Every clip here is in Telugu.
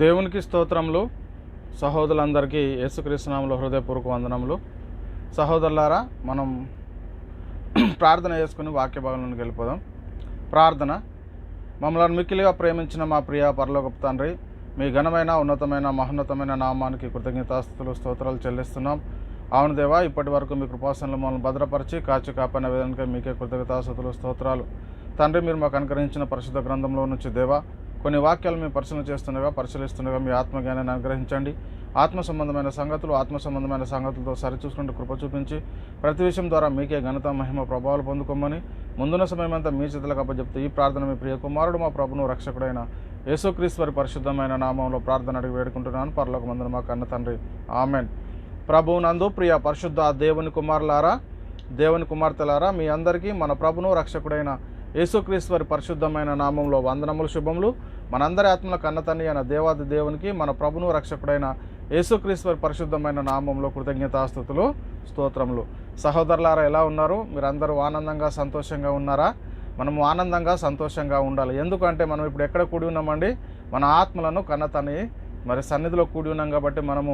దేవునికి స్తోత్రములు. సహోదరులందరికీ యేసుక్రీస్తు నామములో హృదయపూర్వక వందనములు. సహోదరులారా, మనం ప్రార్థన చేసుకుని వాక్య భాగంలోకి వెళ్ళిపోదాం. ప్రార్థన. మమ్మల్ని మిక్కిలిగా ప్రేమించిన మా ప్రియ పరలోకపు తండ్రి, మీ ఘనమైన ఉన్నతమైన మహోన్నతమైన నామానికి కృతజ్ఞతాస్తుతులు స్తోత్రాలు చెల్లిస్తున్నాం. అవును దేవా, ఇప్పటి వరకు మీ కృపాసనలు మమ్మల్ని భద్రపరిచి కాచి కాపాడిన విధానికి మీకే కృతజ్ఞతాస్తుతులు స్తోత్రాలు. తండ్రి, మీరు మాకు అనుగ్రహించిన పరిశుద్ధ గ్రంథంలో నుంచి దేవా కొన్ని వాక్యాలు మేము పరిశీలిస్తుండగా మీ ఆత్మజ్ఞానాన్ని అనుగ్రహించండి. ఆత్మ సంబంధమైన సంగతులతో సరిచూసుకుంటూ కృప చూపించి ప్రతి విషయం ద్వారా మీకే ఘనత మహిమ ప్రభావాలు పొందుకోమని ముందున్న సమయమంతా మీ చేతులకు అప్పచెప్తూ ఈ ప్రార్థన మీ ప్రియ కుమారుడు మా ప్రభును రక్షకుడైన యేసుక్రీస్తు వారి పరిశుద్ధమైన నామంలో ప్రార్థన అడిగి వేడుకుంటున్నాను. పరలోకమందున మా కన్న తండ్రి, ఆమెన్. ప్రభువునందు ప్రియ పరిశుద్ధ దేవుని కుమారులారా, దేవుని కుమార్తెలారా, మీ అందరికీ మన ప్రభును రక్షకుడైన యేసుక్రీస్తు వారి పరిశుద్ధమైన నామంలో వందనములు, శుభములు. మనందరి ఆత్మల కన్నతండ్రి అయిన దేవాది దేవునికి, మన ప్రభును రక్షకుడైన యేసుక్రీస్తు వారి పరిశుద్ధమైన నామంలో కృతజ్ఞతాస్తుతులు స్తోత్రములు. సహోదరులారా, ఎలా ఉన్నారు? మీరందరూ ఆనందంగా సంతోషంగా ఉన్నారా? మనము ఆనందంగా సంతోషంగా ఉండాలి. ఎందుకంటే మనం ఇప్పుడు ఎక్కడ కూడి ఉన్నామండి? మన ఆత్మలను కన్నతని సన్నిధిలో కూడి ఉన్నాం కాబట్టి మనము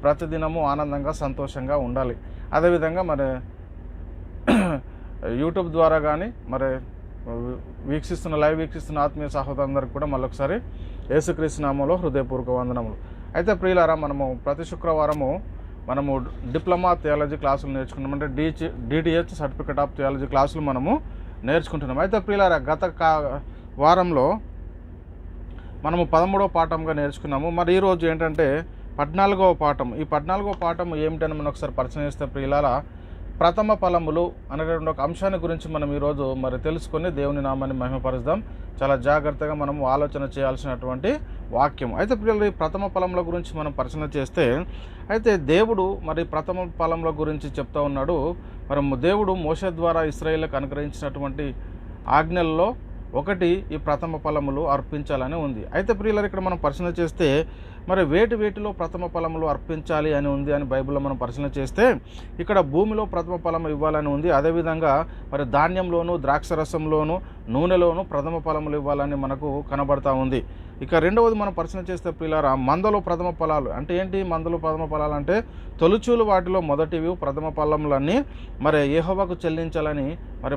ప్రతిదినము ఆనందంగా సంతోషంగా ఉండాలి. అదేవిధంగా యూట్యూబ్ ద్వారా కానీ లైవ్ వీక్షిస్తున్న ఆత్మీయ సహోదరులందరికీ కూడా మళ్ళొకసారి యేసుక్రీస్తు నామంలో హృదయపూర్వక వందనములు. అయితే ప్రియులారా, మనము ప్రతి శుక్రవారము డిప్లొమా థియాలజీ క్లాసులు నేర్చుకుంటాం. అంటే డిటిహెచ్ సర్టిఫికేట్ ఆఫ్ థియాలజీ క్లాసులు మనము నేర్చుకుంటున్నాం. అయితే ప్రియులారా, గత వారంలో మనము 13వ పాఠంగా నేర్చుకున్నాము. మరి ఈరోజు ఏంటంటే 14వ పాఠం. ఈ 14వ పాఠం ఏమిటని మనం ఒకసారి పరిచయం చేస్తే ప్రియులారా, ప్రథమ ఫలములు అనేటువంటి ఒక అంశాన్ని గురించి మనం ఈరోజు తెలుసుకొని దేవుని నామాన్ని మహిమపరుద్దాం. చాలా జాగ్రత్తగా మనము ఆలోచన చేయాల్సినటువంటి వాక్యం. అయితే పిల్లలు, ఈ ప్రథమ ఫలముల గురించి మనం పరిశీలన చేస్తే, అయితే దేవుడు ప్రథమ ఫలముల గురించి చెప్తా ఉన్నాడు. దేవుడు మోషే ద్వారా ఇశ్రాయేలుకు అనుగ్రహించినటువంటి ఆజ్ఞల్లో ఒకటి ఈ ప్రథమ ఫలములు అర్పించాలని ఉంది. అయితే ప్రియులారా, ఇక్కడ మనం పరిశీలన చేస్తే వేటిలో ప్రథమ ఫలములు అర్పించాలి అని ఉంది అని బైబిల్లో మనం పరిశీలన చేస్తే, ఇక్కడ భూమిలో ప్రథమ ఫలము ఇవ్వాలని ఉంది. అదేవిధంగా ధాన్యంలోను, ద్రాక్షరసంలోను, నూనెలోను ప్రథమ ఫలములు ఇవ్వాలని మనకు కనబడతా ఉంది. ఇక రెండవది మనం పరిశీలన చేస్తే ప్రియులారా, మందలో ప్రథమ ఫలాలు అంటే ఏంటి? మందలో ప్రథమ ఫలాలు అంటే తొలుచూలు వాటిలో మొదటివి ప్రథమ ఫలములన్నీ యెహోవాకు చెల్లించాలని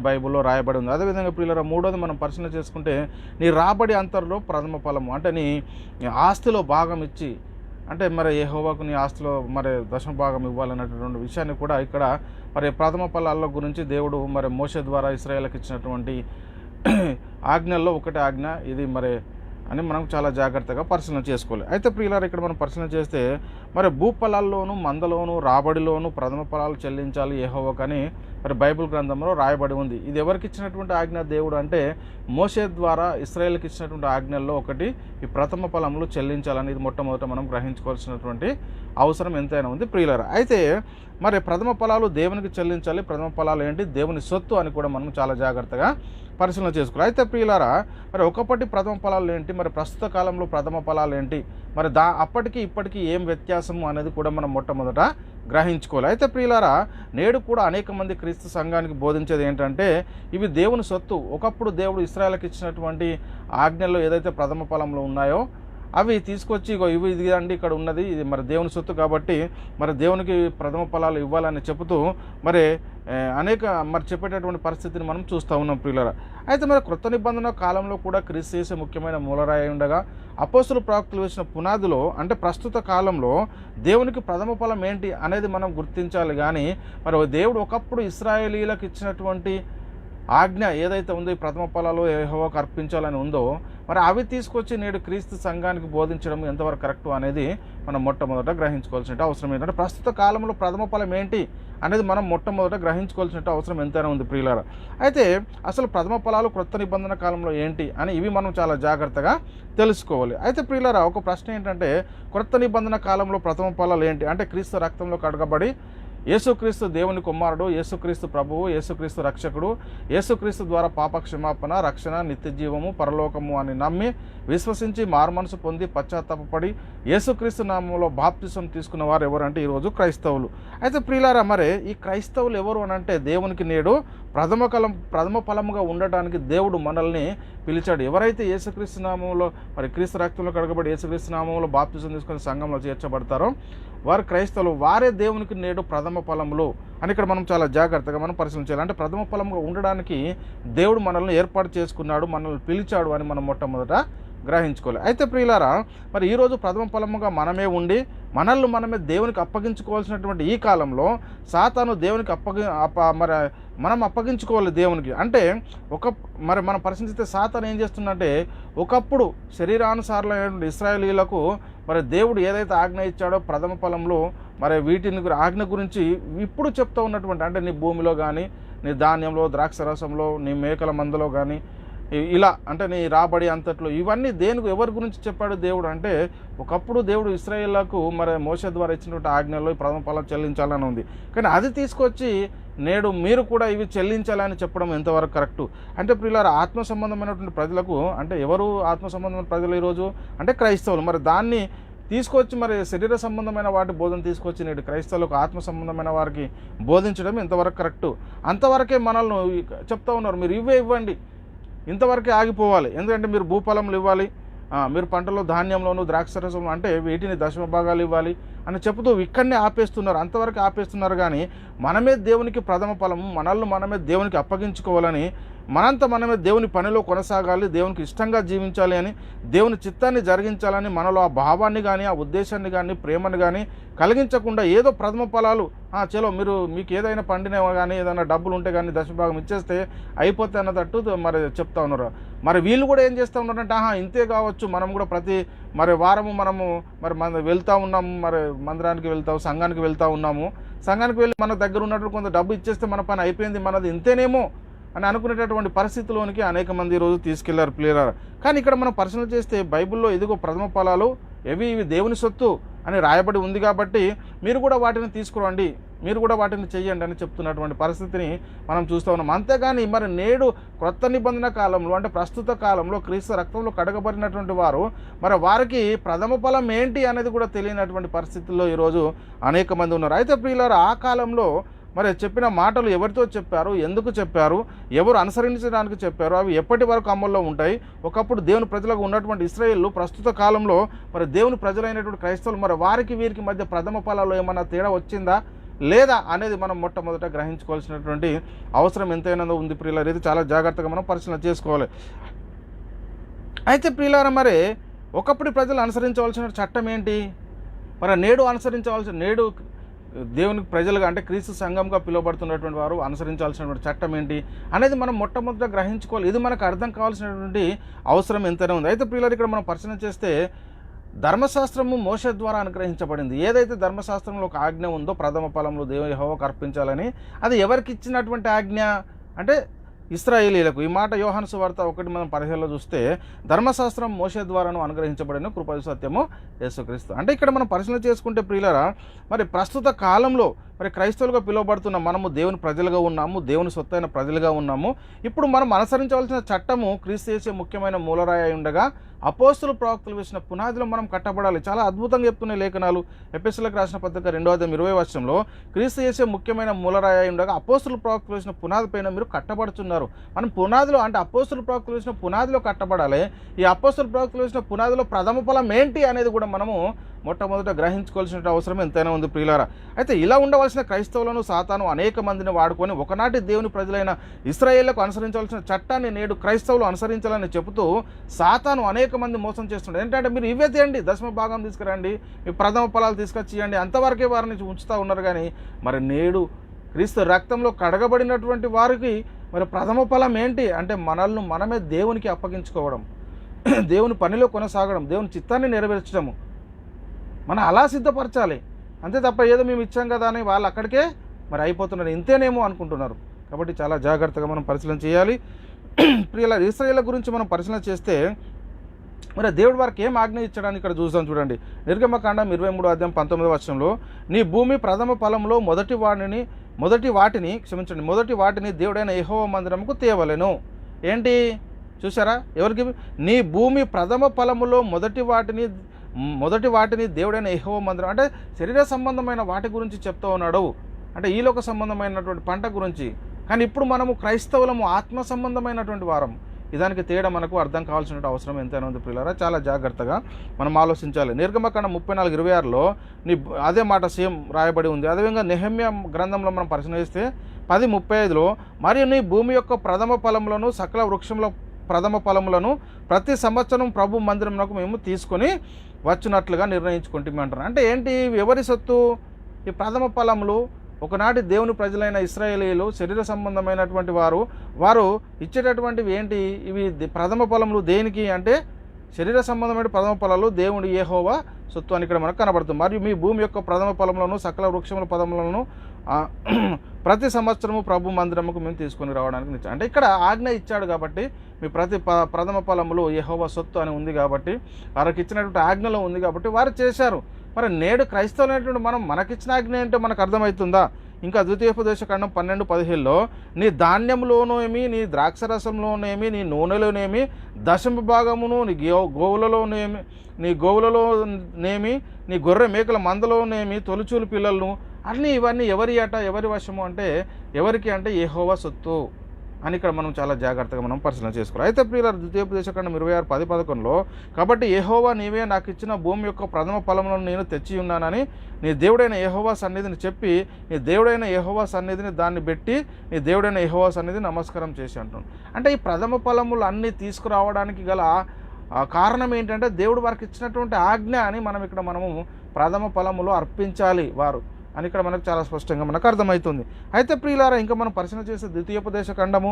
బైబిల్లో రాయబడి ఉంది. అదేవిధంగా ప్రియులారా, మూడోది మనం పరిశీలన చేసుకుంటే, నీ రాబడి అంతర్లో ప్రథమ ఫలము అంటే నీ ఆస్తిలో భాగం ఇచ్చి, అంటే యెహోవాకు నీ ఆస్తిలో దశమ భాగం ఇవ్వాలన్నటువంటి విషయాన్ని కూడా ఇక్కడ ప్రథమ ఫలాల గురించి దేవుడు మోషే ద్వారా ఇశ్రాయేలుకు ఇచ్చినటువంటి ఆజ్ఞల్లో ఒకటి ఆజ్ఞ ఇది అని మనం చాలా జాగ్రత్తగా పరిశీలన చేసుకోవాలి. అయితే ప్రియులారా, ఇక్కడ మనం పరిశీలన చేస్తే భూఫలాల్లోనూ, మందలోను, రాబడిలోను ప్రథమ ఫలాలు చెల్లించాలి యెహోవాకని బైబిల్ గ్రంథంలో రాయబడి ఉంది. ఇది ఎవరికి ఇచ్చినటువంటి ఆజ్ఞ? దేవుడు అంటే మోషే ద్వారా ఇశ్రాయేలుకి ఇచ్చినటువంటి ఆజ్ఞల్లో ఒకటి ఈ ప్రథమ ఫలములు చెల్లించాలని ఇది మొట్టమొదట మనం గ్రహించుకోవాల్సినటువంటి అవసరం ఎంతైనా ఉంది ప్రియులారా. అయితే ప్రథమ ఫలాలు దేవునికి చెల్లించాలి. ప్రథమ ఫలాలు ఏంటి? దేవుని సొత్తు అని కూడా మనం చాలా జాగ్రత్తగా పరిశీలన చేసుకోవాలి. అయితే ప్రియులారా, ఒకప్పటి ప్రథమ ఫలాలు ఏంటి? ప్రస్తుత కాలంలో ప్రథమ ఫలాలు ఏంటి? అప్పటికి ఇప్పటికీ ఏం వ్యత్యాసము అనేది కూడా మనం మొట్టమొదట గ్రహించుకోవాలి. అయితే ప్రియులారా, నేడు కూడా అనేక మంది క్రీస్తు సంఘానికి బోధించేది ఏంటంటే, ఇవి దేవుని సొత్తు. ఒకప్పుడు దేవుడు ఇశ్రాయేలుకి ఇచ్చినటువంటి ఆజ్ఞల్లో ఏదైతే ప్రథమ ఫలంలో ఉన్నాయో అవి తీసుకొచ్చి ఇవి ఇది అండి ఇక్కడ ఉన్నది, ఇది దేవుని సొత్తు కాబట్టి దేవునికి ప్రథమ ఫలాలు ఇవ్వాలని చెబుతూ అనేక చెప్పేటటువంటి పరిస్థితిని మనం చూస్తూ ఉన్నాం ప్రియులారా. అయితే క్రొత్త నిబంధన కాలంలో కూడా క్రీస్తు యేసే ముఖ్యమైన మూలరాయి ఉండగా అపోస్తుల ప్రవక్తలు వేసిన పునాదిలో అంటే ప్రస్తుత కాలంలో దేవునికి ప్రథమ ఫలం ఏంటి అనేది మనం గుర్తించాలి. కానీ దేవుడు ఒకప్పుడు ఇశ్రాయేలీలకు ఇచ్చినటువంటి ఆజ్ఞ ఏదైతే ఉందో ఈ ప్రథమ ఫలాలు యెహోవాకు అర్పించాలని ఉందో అవి తీసుకొచ్చి నేడు క్రీస్తు సంఘానికి బోధించడం ఎంతవరకు కరెక్టు అనేది మనం మొట్టమొదట గ్రహించుకోవాల్సిన అవసరం ఏంటంటే, ప్రస్తుత కాలంలో ప్రథమ ఫలం ఏంటి అనేది మనం మొట్టమొదట గ్రహించుకోవాల్సిన అవసరం ఎంతైనా ఉంది ప్రియులారా. అయితే అసలు ప్రథమ ఫలాలు క్రొత్త నిబంధన కాలంలో ఏంటి అని ఇవి మనం చాలా జాగ్రత్తగా తెలుసుకోవాలి. అయితే ప్రియులారా, ఒక ప్రశ్న ఏంటంటే, క్రొత్త నిబంధన కాలంలో ప్రథమ ఫలాలు ఏంటి అంటే క్రీస్తు రక్తంలో కడగబడి యేసుక్రీస్తు దేవుని కుమారుడు, యేసుక్రీస్తు ప్రభువు, యేసుక్రీస్తు రక్షకుడు, యేసుక్రీస్తు ద్వారా పాప క్షమాపణ, రక్షణ, నిత్య జీవము, పరలోకము అని నమ్మి విశ్వసించి మారుమనసు పొంది పశ్చాత్తాపపడి యేసుక్రీస్తు నామంలో బాప్తిసం తీసుకున్న వారు ఎవరంటే ఈరోజు క్రైస్తవులు. అయితే ప్రియులారా, మరి ఈ క్రైస్తవులు ఎవరు అని అంటే దేవునికి నేడు ప్రథమ ఫలముగా ఉండటానికి దేవుడు మనల్ని పిలిచాడు. ఎవరైతే యేసుక్రీస్తు నామంలో మరి క్రీస్తు రక్తంలో కడగబడి యేసుక్రీస్తు నామంలో బాప్తిసం తీసుకుని సంఘంలో చేర్చబడతారో వారు క్రైస్తవులు. వారే దేవునికి నేడు ప్రథమ ఫలములు అని ఇక్కడ మనం చాలా జాగ్రత్తగా మనం పరిశీలించాలి. అంటే ప్రథమ ఫలముగా ఉండడానికి దేవుడు మనల్ని ఏర్పాటు చేసుకున్నాడు, మనల్ని పిలిచాడు అని మనం మొట్టమొదట గ్రహించుకోవాలి. అయితే ప్రియులారా, మరి ఈరోజు ప్రథమ ఫలముగా మనమే ఉండి మనల్ని దేవునికి అప్పగించుకోవాల్సినటువంటి ఈ కాలంలో సాతాను దేవునికి మరి మనం అప్పగించుకోవాలి దేవునికి. అంటే మరి మనం పరిశీలిస్తే సాతాను ఏం చేస్తుందంటే, ఒకప్పుడు శరీరానుసారులైనటువంటి ఇశ్రాయేలీయులకు మరి దేవుడు ఏదైతే ఆజ్ఞ ఇచ్చాడో ప్రథమ ఫలంలో మరి వీటిని ఆజ్ఞ గురించి ఇప్పుడు చెప్తూ ఉన్నటువంటి, అంటే నీ భూమిలో కానీ, నీ ధాన్యంలో, ద్రాక్షరసంలో, నీ మేకల మందలో కానీ, ఇలా అంటే నీ రాబడి అంతట్లో ఇవన్నీ దేనికి ఎవరి గురించి చెప్పాడు దేవుడు అంటే, ఒకప్పుడు దేవుడు ఇశ్రాయేలులకు మరి మోషే ద్వారా ఇచ్చినటువంటి ఆజ్ఞల్లో ప్రథమ ఫలం చెల్లించాలని ఉంది. కానీ అది తీసుకొచ్చి నేడు మీరు కూడా ఇవి చెల్లించాలని చెప్పడం ఎంతవరకు కరెక్టు? అంటే ప్రియులారా, ఆత్మ సంబంధమైనటువంటి ప్రజలకు, అంటే ఎవరు ఆత్మ సంబంధమైన ప్రజలు ఈరోజు అంటే క్రైస్తవులు, మరి దాన్ని తీసుకొచ్చి మరి శరీర సంబంధమైన వాటి బోధన తీసుకొచ్చి నేడు క్రైస్తవులకు ఆత్మ సంబంధమైన వారికి బోధించడం ఎంతవరకు కరెక్టు? అంతవరకే మనల్ని చెప్తా ఉన్నారు, మీరు ఇవే ఇవ్వండి, ఇంతవరకే ఆగిపోవాలి. ఎందుకంటే మీరు భూఫలములు ఇవ్వాలి, మీరు పంటలో ధాన్యంలోను ద్రాక్షరసంలో అంటే వీటిని దశమ భాగాలు ఇవ్వాలి అని చెబుతూ ఇక్కడనే ఆపేస్తున్నారు, అంతవరకు ఆపేస్తున్నారు. కానీ మనమే దేవునికి ప్రథమ ఫలము, మనమే దేవునికి అప్పగించుకోవాలని, మనమే దేవుని పనిలో కొనసాగాలి, దేవునికి ఇష్టంగా జీవించాలి అని, దేవుని చిత్తాన్ని జరిగించాలని మనలో ఆ భావాన్ని కానీ, ఆ ఉద్దేశాన్ని కానీ, ప్రేమను కానీ కలిగించకుండా ఏదో ప్రథమ ఫలాలు చలో మీకు ఏదైనా పండిన కానీ, ఏదైనా డబ్బులు ఉంటే కానీ దశభాగం ఇచ్చేస్తే అయిపోతే అన్నట్టు మరి చెప్తా ఉన్నారు. మరి వీళ్ళు కూడా ఏం చేస్తూ ఉన్నారంటే, ఇంతే కావచ్చు, మనం కూడా ప్రతి మరి వారము మనము మరి వెళ్తూ ఉన్నాము, మరి మందిరానికి వెళ్తాము, సంఘానికి వెళ్తూ ఉన్నాము, సంఘానికి వెళ్ళి మన దగ్గర ఉన్నటువంటి కొంత డబ్బు ఇచ్చేస్తే మన పని అయిపోయింది, మనది ఇంతేనేమో అని అనుకునేటటువంటి పరిస్థితిలోనికి అనేక మంది ఈరోజు తీసుకెళ్లారు ప్రియులారా. కానీ ఇక్కడ మనం పరిశీలన చేస్తే బైబిల్లో ఎదుగో ప్రథమ ఫలాలు ఇవి దేవుని సొత్తు అని రాయబడి ఉంది కాబట్టి మీరు కూడా వాటిని తీసుకురండి, మీరు కూడా వాటిని చెయ్యండి అని చెప్తున్నటువంటి పరిస్థితిని మనం చూస్తూ ఉన్నాం. అంతేగాని మరి నేడు క్రొత్త నిబంధన కాలంలో అంటే ప్రస్తుత కాలంలో క్రీస్తు రక్తంలో కడగబడినటువంటి వారు మరి వారికి ప్రథమ ఫలం ఏంటి అనేది కూడా తెలియనటువంటి పరిస్థితుల్లో ఈరోజు అనేక మంది ఉన్నారు. అయితే ప్రియులారా, ఆ కాలంలో మరి చెప్పిన మాటలు ఎవరితో చెప్పారు, ఎందుకు చెప్పారు, ఎవరు అనుసరించడానికి చెప్పారు, అవి ఎప్పటి వరకు అమల్లో ఉంటాయి? ఒకప్పుడు దేవుని ప్రజలకు ఉన్నటువంటి ఇశ్రాయేలు ప్రస్తుత కాలంలో మరి దేవుని ప్రజలైనటువంటి క్రైస్తవులు మరి వారికి వీరికి మధ్య ప్రథమ ఫలాల్లో ఏమన్నా తేడా వచ్చిందా లేదా అనేది మనం మొట్టమొదట గ్రహించుకోవాల్సినటువంటి అవసరం ఎంతైనా ఉంది ప్రియులారా. ఇది చాలా జాగ్రత్తగా మనం పరిశీలన చేసుకోవాలి. అయితే ప్రియులారా, మరి ఒకప్పుడు ప్రజలు అనుసరించవలసిన చట్టం ఏంటి, మరి నేడు దేవునికి ప్రజలుగా అంటే క్రీస్తు సంఘంగా పిలువబడుతున్నటువంటి వారు అనుసరించాల్సినటువంటి చట్టం ఏంటి అనేది మనం మొట్టమొదట గ్రహించుకోవాలి. ఇది మనకు అర్థం కావాల్సినటువంటి అవసరం ఎంతైనా ఉంది. అయితే ప్రియులారా, ఇక్కడ మనం పరిశీలన చేస్తే ధర్మశాస్త్రము మోషే ద్వారా అనుగ్రహించబడింది. ఏదైతే ధర్మశాస్త్రంలో ఒక ఆజ్ఞ ఉందో ప్రథమ ఫలంలో దేవుని యెహోవాకు అర్పించాలని, అది ఎవరికి ఇచ్చినటువంటి ఆజ్ఞ అంటే ఇశ్రాయేలీలకు. ఈ మాట యోహాను సువార్త 1:15 చూస్తే ధర్మశాస్త్రం మోషే ద్వారాను అనుగ్రహించబడిన కృపా సత్యము యేసుక్రీస్తు. అంటే ఇక్కడ మనం పరిశీలన చేసుకుంటే ప్రియులారా, మరి ప్రస్తుత కాలంలో మరి క్రైస్తవులుగా పిలువబడుతున్న మనము దేవుని ప్రజలుగా ఉన్నాము, దేవుని సొత్తైన ప్రజలుగా ఉన్నాము. ఇప్పుడు మనం అనుసరించవలసిన చట్టము క్రీస్తు యేసే ముఖ్యమైన మూలరాయి అయి ఉండగా అపోస్తులు ప్రవక్తలు వేసిన పునాదిలో మనం కట్టబడాలి. చాలా అద్భుతంగా చెప్తున్నాయి లేఖనాలు. ఎఫెసీయులకు రాసిన పత్రిక 2:20 క్రీస్తు యేసే ముఖ్యమైన మూలరాయి అయి ఉండగా అపోస్తులు ప్రవక్తలు వేసిన పునాది పైన మీరు కట్టబడుతున్నారు. మనం పునాదిలో అంటే అపోస్తులు ప్రవక్తలు వేసిన పునాదిలో కట్టబడాలి. ఈ అపోస్తులు ప్రవక్తలు వేసిన పునాదిలో ప్రథమ ఫలం ఏంటి అనేది కూడా మనము మొట్టమొదట గ్రహించుకోవాల్సిన అవసరం ఎంతైనా ఉంది ప్రియులారా. అయితే ఇలా ఉండవలసిన క్రైస్తవులను సాతాను అనేక మందిని వాడుకొని ఒకనాటి దేవుని ప్రజలైన ఇశ్రాయేలుకు అనుసరించవలసిన చట్టాన్ని నేడు క్రైస్తవులు అనుసరించాలని చెబుతూ సాతాను అనేక మంది మోసం చేస్తున్నాడు. ఏంటంటే మీరు ఇవే తీయండి, దశమ భాగం తీసుకురండి, మీ ప్రథమ ఫలాలు తీసుకొచ్చి ఇవ్వండి, అంతవరకే వారిని ఉంచుతూ ఉన్నారు. కానీ మరి నేడు క్రీస్తు రక్తంలో కడగబడినటువంటి వారికి మరి ప్రథమ ఫలం ఏంటి అంటే మనమే దేవునికి అప్పగించుకోవడం, దేవుని పనిలో కొనసాగడం, దేవుని చిత్తాన్ని నెరవేర్చడము మనం అలా సిద్ధపరచాలి. అంతే తప్ప ఏదో మేము ఇచ్చాం కదా అని వాళ్ళు అక్కడికే మరి అయిపోతున్నారు, ఇంతేనేమో అనుకుంటున్నారు. కాబట్టి చాలా జాగ్రత్తగా మనం పరిశీలన చేయాలి. ప్రియుల ఇశ్రాయేలు గురించి మనం పరిశీలన చేస్తే మరి దేవుడు వారికి ఏం ఆజ్ఞ ఇచ్చడానికి ఇక్కడ చూద్దాం చూడండి. నిర్గమకాండం 23:19 నీ భూమి ప్రథమ ఫలంలో మొదటి వాటిని దేవుడైన యెహోవా మందిరముకు తేవలెను. ఏంటి చూసారా? ఎవరికి? నీ భూమి ప్రథమ ఫలములో మొదటి వాటిని దేవుడైన యెహోవా మందిరం, అంటే శరీర సంబంధమైన వాటి గురించి చెప్తూ ఉన్నాడు, అంటే ఈలోక సంబంధమైనటువంటి పంట గురించి. కానీ ఇప్పుడు మనము క్రైస్తవులము ఆత్మ సంబంధమైనటువంటి వారం. ఇదానికి తేడా మనకు అర్థం కావాల్సిన అవసరం ఎంతైనా ఉంది ప్రియులారా. చాలా జాగ్రత్తగా మనం ఆలోచించాలి. నిర్గమకాండం 34:26 అదే మాట సేమ్ రాయబడి ఉంది. అదేవిధంగా నెహెమ్యా గ్రంథంలో మనం పరిశీలిస్తే 10:35 మరియు నీ భూమి యొక్క ప్రథమ ఫలములను సకల వృక్షముల ప్రథమ ఫలములను ప్రతి సంవత్సరం ప్రభు మందిరమునకు మేము తీసుకొని వచ్చినట్లుగా నిర్ణయించుకుంటాం అంటారు. అంటే ఏంటి? ఎవరి సొత్తు ఈ ప్రథమ ఫలములు? ఒకనాటి దేవుని ప్రజలైన ఇశ్రాయేలీయులు శరీర సంబంధమైనటువంటి వారు ఇచ్చేటటువంటివి ఏంటి? ఇవి ప్రథమ ఫలములు దేనికి అంటే శరీర సంబంధమైన ప్రథమ ఫలాలు దేవుని యెహోవా సొత్తు అని ఇక్కడ మనకు కనబడుతుంది. మరియు మీ భూమి యొక్క ప్రథమ ఫలములను సకల వృక్షముల పదములను ప్రతి సంవత్సరము ప్రభు మందిరముకు మేము తీసుకొని రావడానికి అంటే ఇక్కడ ఆజ్ఞ ఇచ్చాడు కాబట్టి మీ ప్రతి ప్రథమ ఫలములు యెహోవా సొత్తు అని ఉంది కాబట్టి వారికి ఇచ్చినటువంటి ఆజ్ఞలో ఉంది కాబట్టి వారు చేశారు. మరి నేడు క్రైస్తవులైనటువంటి మనకిచ్చిన ఆజ్ఞ ఏంటో మనకు అర్థమవుతుందా? ఇంకా ద్వితీయోపదేశకాండం 12:17 నీ ధాన్యంలోనేమి, నీ ద్రాక్షరసంలోనేమి, నీ నూనెలోనేమి, దశమ భాగమును నీ గోవులలోనేమి, నీ గొర్రె మేకల మందలోనేమి, తొలిచూలు పిల్లలను అన్నీ ఇవన్నీ ఎవరి వశము అంటే ఎవరికి అంటే యెహోవా సొత్తు అని ఇక్కడ మనం చాలా జాగ్రత్తగా మనం పరిశీలన చేసుకోవాలి. అయితే ప్రియులారా ద్వితీయోపదేశకాండం 26:10-11 కాబట్టి యెహోవా నీవే నాకు ఇచ్చిన భూమి యొక్క ప్రథమ ఫలములను నేను తెచ్చి ఉన్నానని నీ దేవుడైన యెహోవా సన్నిధిని చెప్పి నీ దేవుడైన యెహోవా సన్నిధిని దాన్ని పెట్టి నీ దేవుడైన యెహోవా సన్నిధిని నమస్కారం చేసి అంటున్నాను. అంటే ఈ ప్రథమ ఫలములు అన్నీ తీసుకురావడానికి గల కారణం ఏంటంటే దేవుడు వారికి ఇచ్చినటువంటి ఆజ్ఞ అని మనము ప్రథమ ఫలములు అర్పించాలి వారు అని ఇక్కడ మనకు చాలా స్పష్టంగా మనకు అర్థమవుతుంది. అయితే ప్రియులారా ఇంకా మనం పరిశీలన చేసే ద్వితీయోపదేశకాండము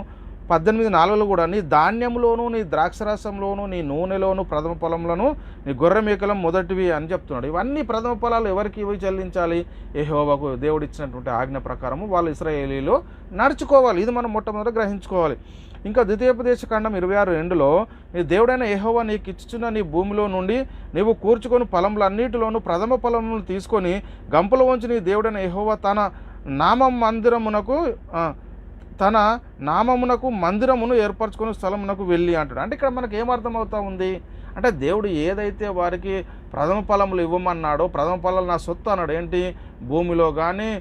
18:4 కూడా నీ ధాన్యంలోను, నీ ద్రాక్షరసంలోను, నీ నూనెలోను ప్రథమ ఫలములను, నీ గొర్రె మేకలం మొదటివి అని చెప్తున్నాడు. ఇవన్నీ ప్రథమ ఫలాలు ఎవరికి ఇవి చెల్లించాలి? యెహోవాకు దేవుడు ఇచ్చినటువంటి ఆజ్ఞ ప్రకారము వాళ్ళు ఇశ్రాయేలీయులు నడుచుకోవాలి. ఇది మనం మొట్టమొదట గ్రహించుకోవాలి. ఇంకా ద్వితీయోపదేశకాండం 26:2 నీ దేవుడైన యెహోవా నీకు ఇచ్చుచున్న నీ భూమిలో నుండి నీవు కూర్చుకొని ఫలములన్నిటిలోనూ ప్రథమ ఫలములను తీసుకొని గంపలో ఉంచి నీ దేవుడైన యెహోవా తన నామమునకు మందిరమును ఏర్పరచుకుని స్థలమునకు వెళ్ళి అంటాడు. అంటే ఇక్కడ మనకు ఏమర్థమవుతా ఉంది అంటే దేవుడు ఏదైతే వారికి ప్రథమ ఫలములు ఇవ్వమన్నాడో, ప్రథమ ఫలాలు నా సొత్తు అన్నాడు. ఏంటి? భూమిలో కానీ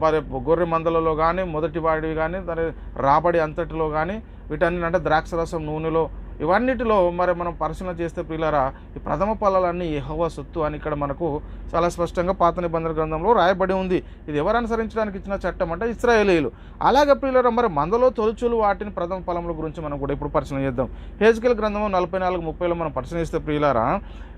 మరి గొర్రె మందలలో కానీ మొదటి వాడివి కానీ దాని రాబడి అంతటిలో కానీ వీటన్ని అంటే ద్రాక్షరసం, నూనెలో ఇవన్నిటిలో మరి మనం పరిశీలన చేస్తే ప్రియులారా ఈ ప్రథమ ఫలాలన్నీ యెహోవా సొత్తు అని ఇక్కడ మనకు చాలా స్పష్టంగా పాత నిబంధన గ్రంథంలో రాయబడి ఉంది. ఇది ఎవరు అనుసరించడానికి ఇచ్చిన చట్టం అంటే ఇశ్రాయేలీయులు. అలాగే ప్రియులారా మరి మందలో తొలుచులు వాటిని ప్రథమ ఫలముల గురించి మనం కూడా ఇప్పుడు పరిశీలన చేద్దాం. హెజ్కేలు గ్రంథము 44:30 మనం పరిశీలిస్తే ప్రియులారా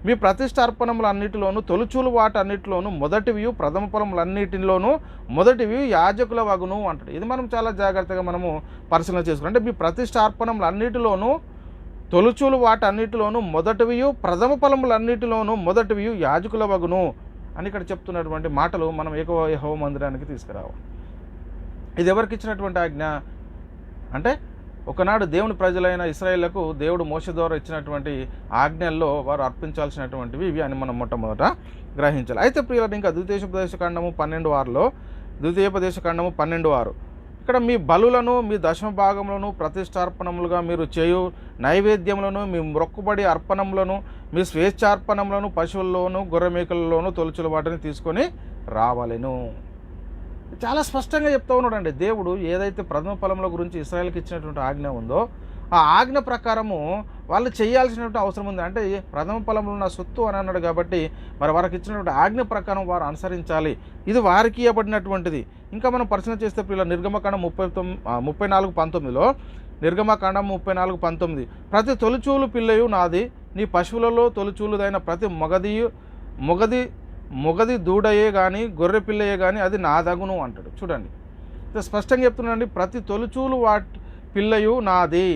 మీ ప్రతిష్టార్పణములన్నిటిలోనూ తొలుచులు వాటన్నిటిలోనూ మొదటివి ప్రథమ ఫలములన్నిటిలోనూ మొదటివి యాజకుల వగును అంటాడు. ఇది మనం చాలా జాగ్రత్తగా మనము పరిశీలన చేసుకుంటాం. అంటే మీ ప్రతిష్టార్పణములన్నిటిలోనూ తొలుచూలు వాటన్నిటిలోనూ మొదటివియు ప్రథమ ఫలములన్నిటిలోనూ మొదటివియు యాజకుల వగును అని ఇక్కడ చెప్తున్నటువంటి మాటలు మనం యెహోవా మందిరానికి తీసుకురావాలి. ఇది ఎవరికి ఇచ్చినటువంటి ఆజ్ఞ అంటే ఒకనాడు దేవుని ప్రజలైన ఇశ్రాయేలులకు దేవుడు మోషే ద్వారా ఇచ్చినటువంటి ఆజ్ఞల్లో వారు అర్పించాల్సినటువంటివి ఇవి అని మనం మొట్టమొదట గ్రహించాలి. అయితే ప్రియులారా ఇంకా ద్వితీయోపదేశకాండము 12:6 ఇక్కడ మీ బలులను, మీ దశమ భాగములను, ప్రతిష్టార్పణములుగా మీరు చేయు నైవేద్యములను, మీ మొక్కుబడి అర్పణములను, మీ స్వేచ్ఛార్పణములను పశువుల్లోను గొర్రె మేకలలోను తొలుచుల వాటిని తీసుకొని రావాలెను. చాలా స్పష్టంగా చెప్తా ఉన్నాడండి దేవుడు. ఏదైతే ప్రథమ ఫలముల గురించి ఇశ్రాయేలుకి ఇచ్చినటువంటి ఆజ్ఞ ఉందో ఆ ఆజ్ఞ ప్రకారము వాళ్ళు చేయాల్సినటువంటి అవసరం ఉంది. అంటే ప్రథమ ఫలములు నా సొత్తు అని అన్నాడు కాబట్టి మరి వారికి ఇచ్చినటువంటి ఆజ్ఞ ప్రకారం వారు అనుసరించాలి. ఇది వారికి ఇవ్వబడినటువంటిది. ఇంకా మనం పరిశీలన చేస్తే పిల్లల నిర్గమకాండం 34:19 నిర్గమకాండం 34:19 ప్రతి తొలిచూలు పిల్లయు నాది, నీ పశువులలో తొలిచూలుదైన ప్రతి మొగది దూడయే కానీ గొర్రె పిల్లయే కానీ అది నాదగును అంటాడు. చూడండి స్పష్టంగా చెప్తున్నాడండి. ప్రతి తొలిచూలు పిల్లయు నాది,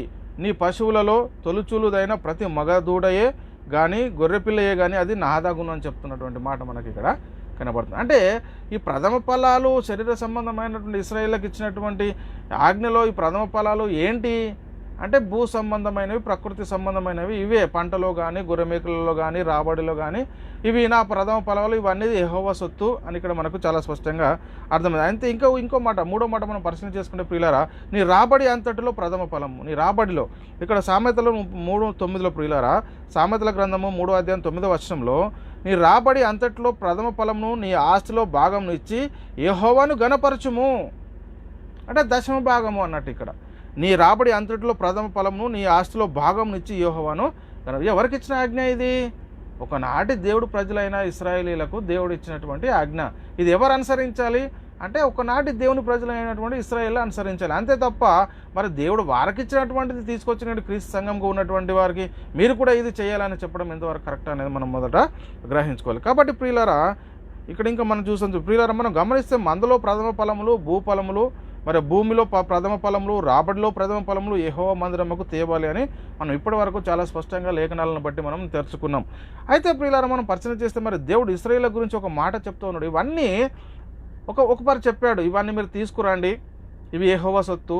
నీ పశువులలో తొలిచూలుదైన ప్రతి మగదూడయే కానీ గొర్రె పిల్లయే కానీ అది నాదగును అని చెప్తున్నటువంటి మాట మనకి ఇక్కడ కనబడుతుంది. అంటే ఈ ప్రథమ ఫలాలు శరీర సంబంధమైనటువంటి ఇశ్రాయేలుకి ఇచ్చినటువంటి ఆజ్ఞలో ఈ ప్రథమ ఫలాలు ఏంటి అంటే భూ సంబంధమైనవి, ప్రకృతి సంబంధమైనవి ఇవే. పంటలో కానీ, గొర్రెమేకలలో కానీ, రాబడిలో కానీ ఇవి నా ప్రథమ ఫలాలు, ఇవన్నీ యెహోవా సొత్తు అని ఇక్కడ మనకు చాలా స్పష్టంగా అర్థమైంది. అయితే ఇంకో మాట, మూడో మాట మనం పరిశీలన చేసుకుంటే ప్రియులారా, నీ రాబడి అంతటిలో ప్రథమ ఫలము. నీ రాబడిలో ఇక్కడ సామెతలు 3:9 ప్రియులారా, సామెతల గ్రంథము 3వ అధ్యాయం 9వ వచనంలో, నీ రాబడి అంతటిలో ప్రథమ ఫలమును నీ ఆస్తిలో భాగం ఇచ్చి యెహోవాను ఘనపరచుము. అంటే దశమ భాగము అన్నట్టు ఇక్కడ. నీ రాబడి అంతటిలో ప్రథమ ఫలమును నీ ఆస్తిలో భాగం ఇచ్చి యెహోవాను. ఎవరికి ఇచ్చిన ఆజ్ఞ ఇది? ఒకనాటి దేవుడు ప్రజలైన ఇశ్రాయేలీలకు దేవుడు ఇచ్చినటువంటి ఆజ్ఞ. ఇది ఎవరు అనుసరించాలి అంటే ఒకనాటి దేవుని ప్రజలైనటువంటి ఇశ్రాయేలు అనుసరించాలి, అంతే తప్ప మరి దేవుడు వారికి ఇచ్చినటువంటిది తీసుకొచ్చినట్టు క్రీస్తు సంఘంగా ఉన్నటువంటి వారికి మీరు కూడా ఇది చేయాలని చెప్పడం ఎంతవరకు కరెక్ట్ అనేది మనం మొదట గ్రహించుకోవాలి. కాబట్టి ప్రియులారా, ఇక్కడ ఇంకా మనం చూసాం ప్రియులారా, మనం గమనిస్తే మందులో ప్రథమ ఫలములు, భూఫలములు, మరి భూమిలో ప్రథమ ఫలములు, రాబడిలో ప్రథమ ఫలములు యెహోవా మందిరముకు తేవాలి అని మనం ఇప్పటి వరకు చాలా స్పష్టంగా లేఖనాలను బట్టి మనం తెలుసుకున్నాం. అయితే ప్రియులారా, మనం పరిచయం చేస్తే మరి దేవుడు ఇశ్రాయేలు గురించి ఒక మాట చెప్తూ ఉన్నాడు. ఇవన్నీ ఒకసారి చెప్పాడు, ఇవన్నీ మీరు తీసుకురండి, ఇవి యెహోవా సొత్తు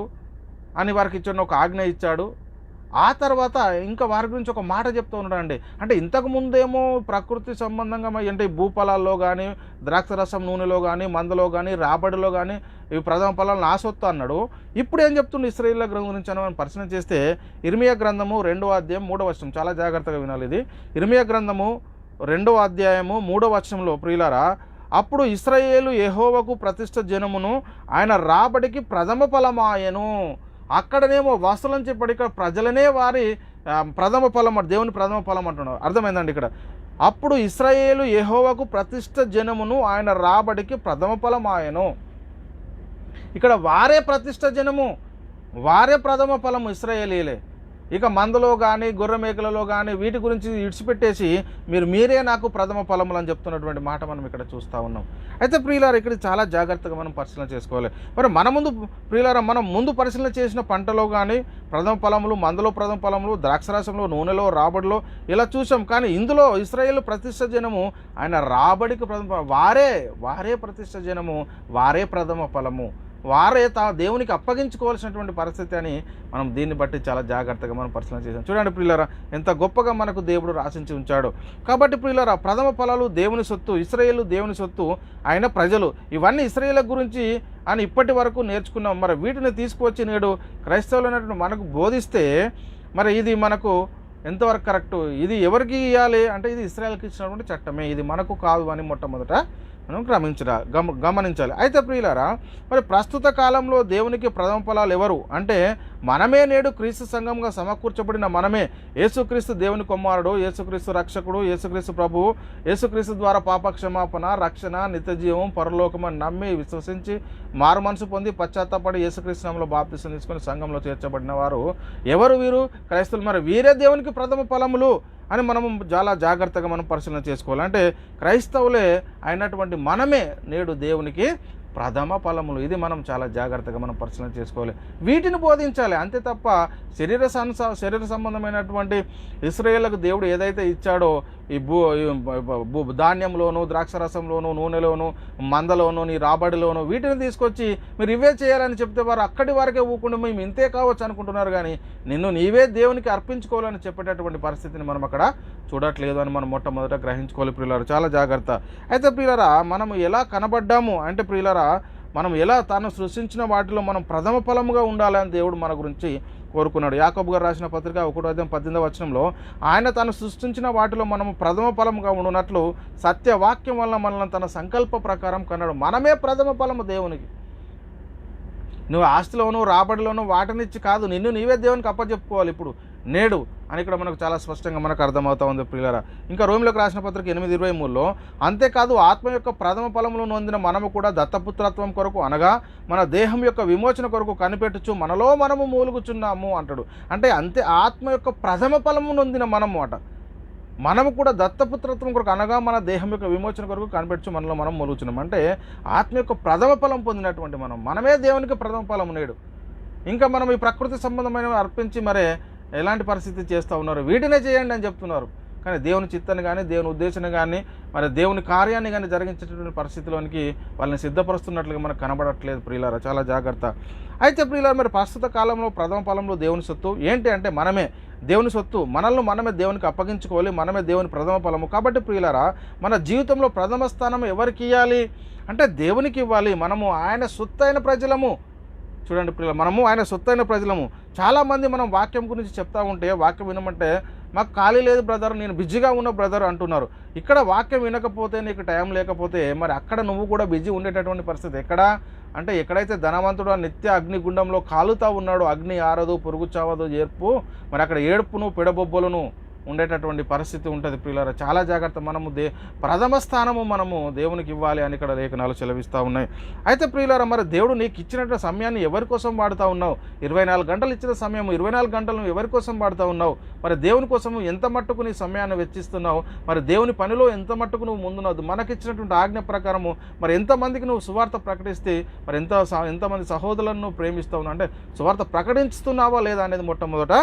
అని వారికి ఇచ్చిన ఒక ఆజ్ఞ ఇచ్చాడు. ఆ తర్వాత ఇంకా వారి గురించి ఒక మాట చెప్తూ ఉన్నాడండి. అంటే ఇంతకు ముందేమో ప్రకృతి సంబంధంగా అంటే భూఫలాల్లో కానీ, ద్రాక్షరసం నూనెలో కానీ, మందలో కానీ, రాబడిలో కానీ ఇవి ప్రథమ ఫలాలు నా సొత్తు అన్నాడు. ఇప్పుడు ఏం చెప్తుండే ఇశ్రాయేలు గురించి అని మనం పరిశీలన చేస్తే ఇర్మియా గ్రంథము 2వ అధ్యాయం 3వ వచనం, చాలా జాగ్రత్తగా వినాలి ఇది. ఇర్మియా గ్రంథము 2వ అధ్యాయము 3వ వచనంలో ప్రియులారా, అప్పుడు ఇశ్రాయేలు యెహోవాకు ప్రతిష్ఠ జనమును ఆయన రాబడికి ప్రథమ ఫలమాయెను. అక్కడనేమో వస్తువులని చెప్పాడు, ఇక్కడ ప్రజలనే వారి ప్రథమ ఫలం, దేవుని ప్రథమ ఫలం అంటున్నారు. అర్థమైందండి ఇక్కడ. అప్పుడు ఇశ్రాయేలు యెహోవాకు ప్రతిష్ఠ జనమును ఆయన రాబడికి ప్రథమ ఫలమాయెను. ఇక్కడ వారే ప్రతిష్ఠ జనము, వారే ప్రథమ ఫలము ఇశ్రాయేలీలే. ఇక మందలో కానీ, గొర్రె మేకలలో కానీ వీటి గురించి ఇడిచిపెట్టేసి మీరే నాకు ప్రథమ ఫలములు అని చెప్తున్నటువంటి మాట మనం ఇక్కడ చూస్తూ ఉన్నాం. అయితే ప్రియులారా, ఇక్కడ చాలా జాగ్రత్తగా మనం పరిశీలన చేసుకోవాలి. మరి మనం ముందు పరిశీలన చేసిన పంటలో కానీ ప్రథమ ఫలములు, మందలో ప్రథమ ఫలములు, ద్రాక్షరసంలో, నూనెలో, రాబడిలో ఇలా చూసాం. కానీ ఇందులో ఇశ్రాయేలు ప్రతిష్ఠ జనము ఆయన రాబడికి ప్రథమ, వారే ప్రతిష్ఠ జనము, వారే ప్రథమ ఫలము, వారే దేవునికి అప్పగించుకోవాల్సినటువంటి పరిస్థితి అని మనం దీన్ని బట్టి చాలా జాగ్రత్తగా మనం పరిశీలన చేసాం. చూడండి ప్రియులారా, ఎంత గొప్పగా మనకు దేవుడు రాసించి ఉంచాడు. కాబట్టి ప్రియులారా, ప్రథమ ఫలాలు దేవుని సొత్తు, ఇశ్రాయేలు దేవుని సొత్తు, ఆయన ప్రజలు, ఇవన్నీ ఇశ్రాయేలు గురించి అని ఇప్పటి వరకు నేర్చుకున్నాం. మరి వీటిని తీసుకువచ్చి నేడు క్రైస్తవులైనటువంటి మనకు బోధిస్తే మరి ఇది మనకు ఎంతవరకు కరెక్టు? ఇది ఎవరికి ఇవ్వాలి అంటే ఇది ఇశ్రాయేలుకి ఇచ్చినటువంటి చట్టమే, ఇది మనకు కాదు అని మొట్టమొదట మనం గమనించాలి. అయితే ప్రియులారా, మరి ప్రస్తుత కాలంలో దేవునికి ప్రథమ ఫలాలు ఎవరు అంటే మనమే. నేడు క్రీస్తు సంఘంగా సమకూర్చబడిన మనమే. యేసుక్రీస్తు దేవుని కుమారుడు, యేసుక్రీస్తు రక్షకుడు, యేసుక్రీస్తు ప్రభువు, యేసుక్రీస్తు ద్వారా పాపక్షమాపణ, రక్షణ, నిత్యజీవం, పరలోకం అని నమ్మి విశ్వసించి మారు మనసు పొంది పశ్చాత్తాపడి యేసుక్రీస్తు నామములో బాప్తిసం తీసుకొని సంఘంలో చేర్చబడిన వారు ఎవరు? వీరు క్రైస్తవులు. మరి వీరే దేవునికి ప్రథమ ఫలములు అని మనం చాలా జాగ్రత్తగా మనం పరిశీలన చేసుకోవాలి. అంటే క్రైస్తవులే అయినటువంటి మనమే నేడు దేవునికి ప్రథమ ఫలములు. ఇది మనం చాలా జాగ్రత్తగా మనం పరిశీలన చేసుకోవాలి, వీటిని బోధించాలి. అంతే తప్ప శరీర సంబంధమైనటువంటి ఇశ్రాయేలుకు దేవుడు ఏదైతే ఇచ్చాడో ఈ ధాన్యంలోను, ద్రాక్షరసంలోను, నూనెలోను, మందలోను, నీ రాబడిలోను వీటిని తీసుకొచ్చి మీరు ఇవే చేయాలని చెప్తే వారు అక్కడి వరకే ఊకుండా మేము ఇంతే కావచ్చు అనుకుంటున్నారు. కానీ నీవే దేవునికి అర్పించుకోవాలని చెప్పేటటువంటి పరిస్థితిని మనం అక్కడ చూడట్లేదు అని మనం మొట్టమొదట గ్రహించుకోవాలి ప్రియులారా, చాలా జాగ్రత్త. అయితే ప్రియులారా, మనం ఎలా కనబడ్డాము అంటే ప్రియులారా, మనం ఎలా తాను సృష్టించిన వాటిలో మనం ప్రథమ ఫలముగా ఉండాలని దేవుడు మన గురించి కోరుకున్నాడు. యాకోబు గారు రాసిన పత్రిక 1:18 వచనంలో ఆయన తాను సృష్టించిన వాటిలో మనము ప్రథమ ఫలముగా ఉండునట్లు సత్యవాక్యం వలన మనల్ని తన సంకల్ప ప్రకారం కన్నాడు. మనమే ప్రథమ ఫలము దేవునికి. నువ్వు ఆస్తిలోను, రాబడిలోను వాటినిచ్చి కాదు, నీవే దేవునికి అప్పచెప్పుకోవాలి ఇప్పుడు నేడు అని ఇక్కడ మనకు చాలా స్పష్టంగా మనకు అర్థమవుతా ఉంది ప్రియులారా. ఇంకా రోమిలకు రాసిన పత్రిక 8:23లో అంతేకాదు ఆత్మ యొక్క ప్రథమ ఫలములు నొందిన మనము కూడా దత్తపుత్రత్వం కొరకు అనగా మన దేహం యొక్క విమోచన కొరకు కనిపెట్టుచు మనలో మనము మూలుగుచున్నాము అంటాడు. అంటే ఆత్మ యొక్క ప్రథమ ఫలము నొందిన మనము కూడా దత్తపుత్రత్వం కొరకు అనగా మన దేహం యొక్క విమోచన కొరకు కనిపెట్టు మనలో మనం మూలుగుచున్నాం. అంటే ఆత్మ యొక్క ప్రథమ ఫలం పొందినటువంటి మనమే దేవునికి ప్రథమ ఫలము నేడు. ఇంకా మనం ఈ ప్రకృతి సంబంధమైనవి అర్పించి మరే ఎలాంటి పరిస్థితి చేస్తూ ఉన్నారు? వీటినే చేయండి అని చెప్తున్నారు. కానీ దేవుని చిత్తాన్ని కానీ దేవుని ఉద్దేశాన్ని కానీ మరి దేవుని కార్యాన్ని కానీ జరిగించేటటువంటి పరిస్థితిలోనికి వాళ్ళని సిద్ధపరుస్తున్నట్లుగా మనకు కనబడట్లేదు ప్రియులారా. చాలా జాగ్రత్త. అయితే ప్రియులారా, మరి ప్రస్తుత కాలంలో ప్రథమ ఫలంలో దేవుని సొత్తు ఏంటి అంటే మనమే దేవుని సొత్తు, మనమే దేవునికి అప్పగించుకోవాలి, మనమే దేవుని ప్రథమ ఫలము. కాబట్టి ప్రియులారా, మన జీవితంలో ప్రథమ స్థానం ఎవరికి ఇవ్వాలి అంటే దేవునికి ఇవ్వాలి. మనము ఆయన సొత్తైన ప్రజలము. చూడండి ప్రియులారా, మనము ఆయన సొత్తైన ప్రజలము. చాలామంది మనం వాక్యం గురించి చెప్తా ఉంటే, వాక్యం వినమంటే మాకు ఖాళీ లేదు బ్రదర్, నేను బిజీగా ఉన్న బ్రదర్ అంటున్నారు. ఇక్కడ వాక్యం వినకపోతే, నీకు టైం లేకపోతే, మరి అక్కడ నువ్వు కూడా బిజీ ఉండేటటువంటి పరిస్థితి ఎక్కడ అంటే, ఎక్కడైతే ధనవంతుడు నిత్య అగ్నిగుండంలో కాలుతా ఉన్నాడో, అగ్ని ఆరదు, పురుగు చావదు ఏర్పు, మరి అక్కడ ఏడుపును పెడబొబ్బలను ఉండేటటువంటి పరిస్థితి ఉంటుంది ప్రియులారా. చాలా జాగ్రత్త. మనము ప్రథమ స్థానము మనము దేవునికి ఇవ్వాలి అని ఇక్కడ లేఖనాలు సెలవిస్తూ ఉన్నాయి. అయితే ప్రియులారా, మరి దేవుడు నీకు ఇచ్చినటువంటి సమయాన్ని ఎవరి కోసం వాడుతూ ఉన్నావు? 24 గంటలు ఇచ్చిన సమయం, 24 గంటలను ఎవరి కోసం వాడుతూ ఉన్నావు? మరి దేవుని కోసం ఎంత మట్టుకు నీ సమయాన్ని వెచ్చిస్తున్నావు? మరి దేవుని పనిలో ఎంత మట్టుకు నువ్వు ముందున్నావు? మనకిచ్చినటువంటి ఆజ్ఞ ప్రకారము మరి ఎంతమందికి నువ్వు సువార్త ప్రకటిస్తే, మరి ఎంతమంది సహోదరులను నువ్వు ప్రేమిస్తావు అంటే సువార్త ప్రకటిస్తున్నావా లేదా అనేది మొట్టమొదట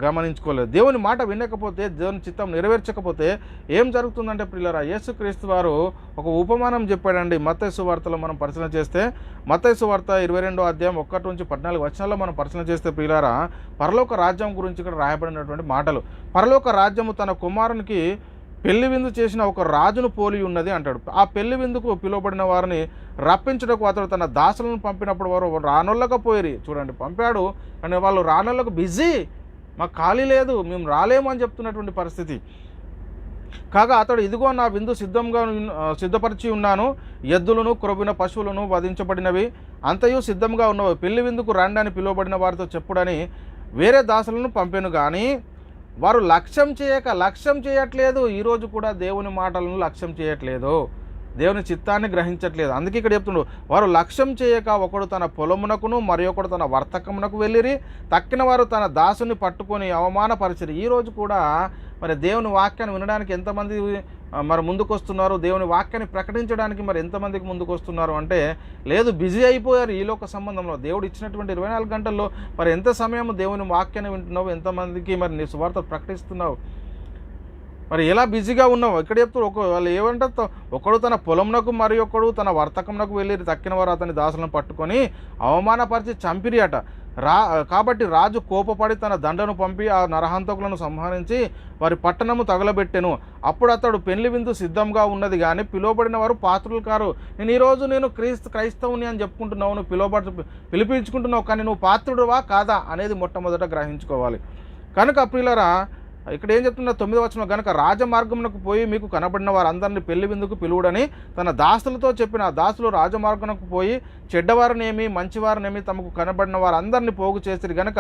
గమనించుకోలేదు. దేవుని మాట వినకపోతే, దేవుని చిత్తం నెరవేర్చకపోతే ఏం జరుగుతుందంటే ప్రియులారా, యేసుక్రీస్తు వారు ఒక ఉపమానం చెప్పాడండి. మత్తయి సువార్తలో మనం పరిశీలన చేస్తే, మత్తయి సువార్త 22వ అధ్యాయం 1 నుంచి 14 వచనాల్లో మనం పరిశీలన చేస్తే ప్రియులారా, పరలోక రాజ్యం గురించి ఇక్కడ రాయబడినటువంటి మాటలు. పరలోక రాజ్యము తన కుమారునికి పెళ్లి విందు చేసిన ఒక రాజును పోలి ఉన్నది అంటాడు. ఆ పెళ్లి విందుకు పిలువబడిన వారిని రప్పించుటకు అతడు తన దాసులను పంపినప్పుడు వారు రానొల్లకపోయిరి. చూడండి, పంపాడు కానీ వాళ్ళు రానొల్లకు బిజీ, మాకు ఖాళీ లేదు, మేము రాలేము అని చెప్తున్నటువంటి పరిస్థితి. కాగా అతడు, ఇదిగో నా విందు సిద్ధపరిచి ఉన్నాను, ఎద్దులను క్రొవ్విన పశువులను వధించబడినవి అంతయు సిద్ధంగా ఉన్నవి, పెళ్లి విందుకు రండి అని పిలువబడిన వారితో చెప్పుడని వేరే దాసులను పంపెను. కానీ వారు లక్ష్యం చేయట్లేదు. ఈరోజు కూడా దేవుని మాటలను లక్ష్యం చేయట్లేదు, దేవుని చిత్తాన్ని గ్రహించట్లేదు. అందుకే ఇక్కడ చెప్తుండు, వారు లక్ష్యం చేయక ఒకడు తన పొలమునకును మరి ఒకడు తన వర్తకమునకు వెళ్ళిరి, తక్కిన వారు తన దాసుని పట్టుకొని అవమానపరిచిరి. ఈరోజు కూడా మరి దేవుని వాక్యాన్ని వినడానికి ఎంతమంది మరి ముందుకు వస్తున్నారు? దేవుని వాక్యాన్ని ప్రకటించడానికి మరి ఎంతమందికి ముందుకు వస్తున్నారు అంటే లేదు, బిజీ అయిపోయారు ఈ లోక సంబంధంలో. దేవుడు ఇచ్చినటువంటి 24 గంటల్లో మరి ఎంత సమయం దేవుని వాక్యాన్ని వింటున్నావు? ఎంతమందికి మరి నీ సువార్త ప్రకటిస్తున్నావు? మరి ఎలా బిజీగా ఉన్నావు? ఇక్కడ చెప్తారు, వాళ్ళు ఏమంటారు, ఒకడు తన పొలంనకు మరి ఒకడు తన వర్తకంనకు వెళ్ళి తక్కిన వారు అతని దాసులను పట్టుకొని అవమానపరిచి చంపిరి అట. కాబట్టి రాజు కోపపడి తన దండను పంపి ఆ నరహంతకులను సంహరించి వారి పట్టణము తగలబెట్టెను. అప్పుడు అతడు పెళ్లి విందు సిద్ధంగా ఉన్నది కానీ పిలువబడిన వారు పాత్రులు కారు. నేను క్రైస్తవుని అని చెప్పుకుంటున్నావు, నువ్వు పిలిపించుకుంటున్నావు, కానీ నువ్వు పాత్రుడువా కాదా అనేది మొట్టమొదట గ్రహించుకోవాలి. కనుక ప్రియులారా, ఇక్కడ ఏం చెప్తున్నా 9వ వచనం, కనుక రాజమార్గమునకు పోయి మీకు కనబడిన వారందరినీ పెళ్లి విందుకు పిలువుడని తన దాసులతో చెప్పిన. ఆ దాసులు రాజమార్గమునకు పోయి చెడ్డవారినేమి మంచివారినేమి తమకు కనబడిన వారందరినీ పోగు చేసిరి గనక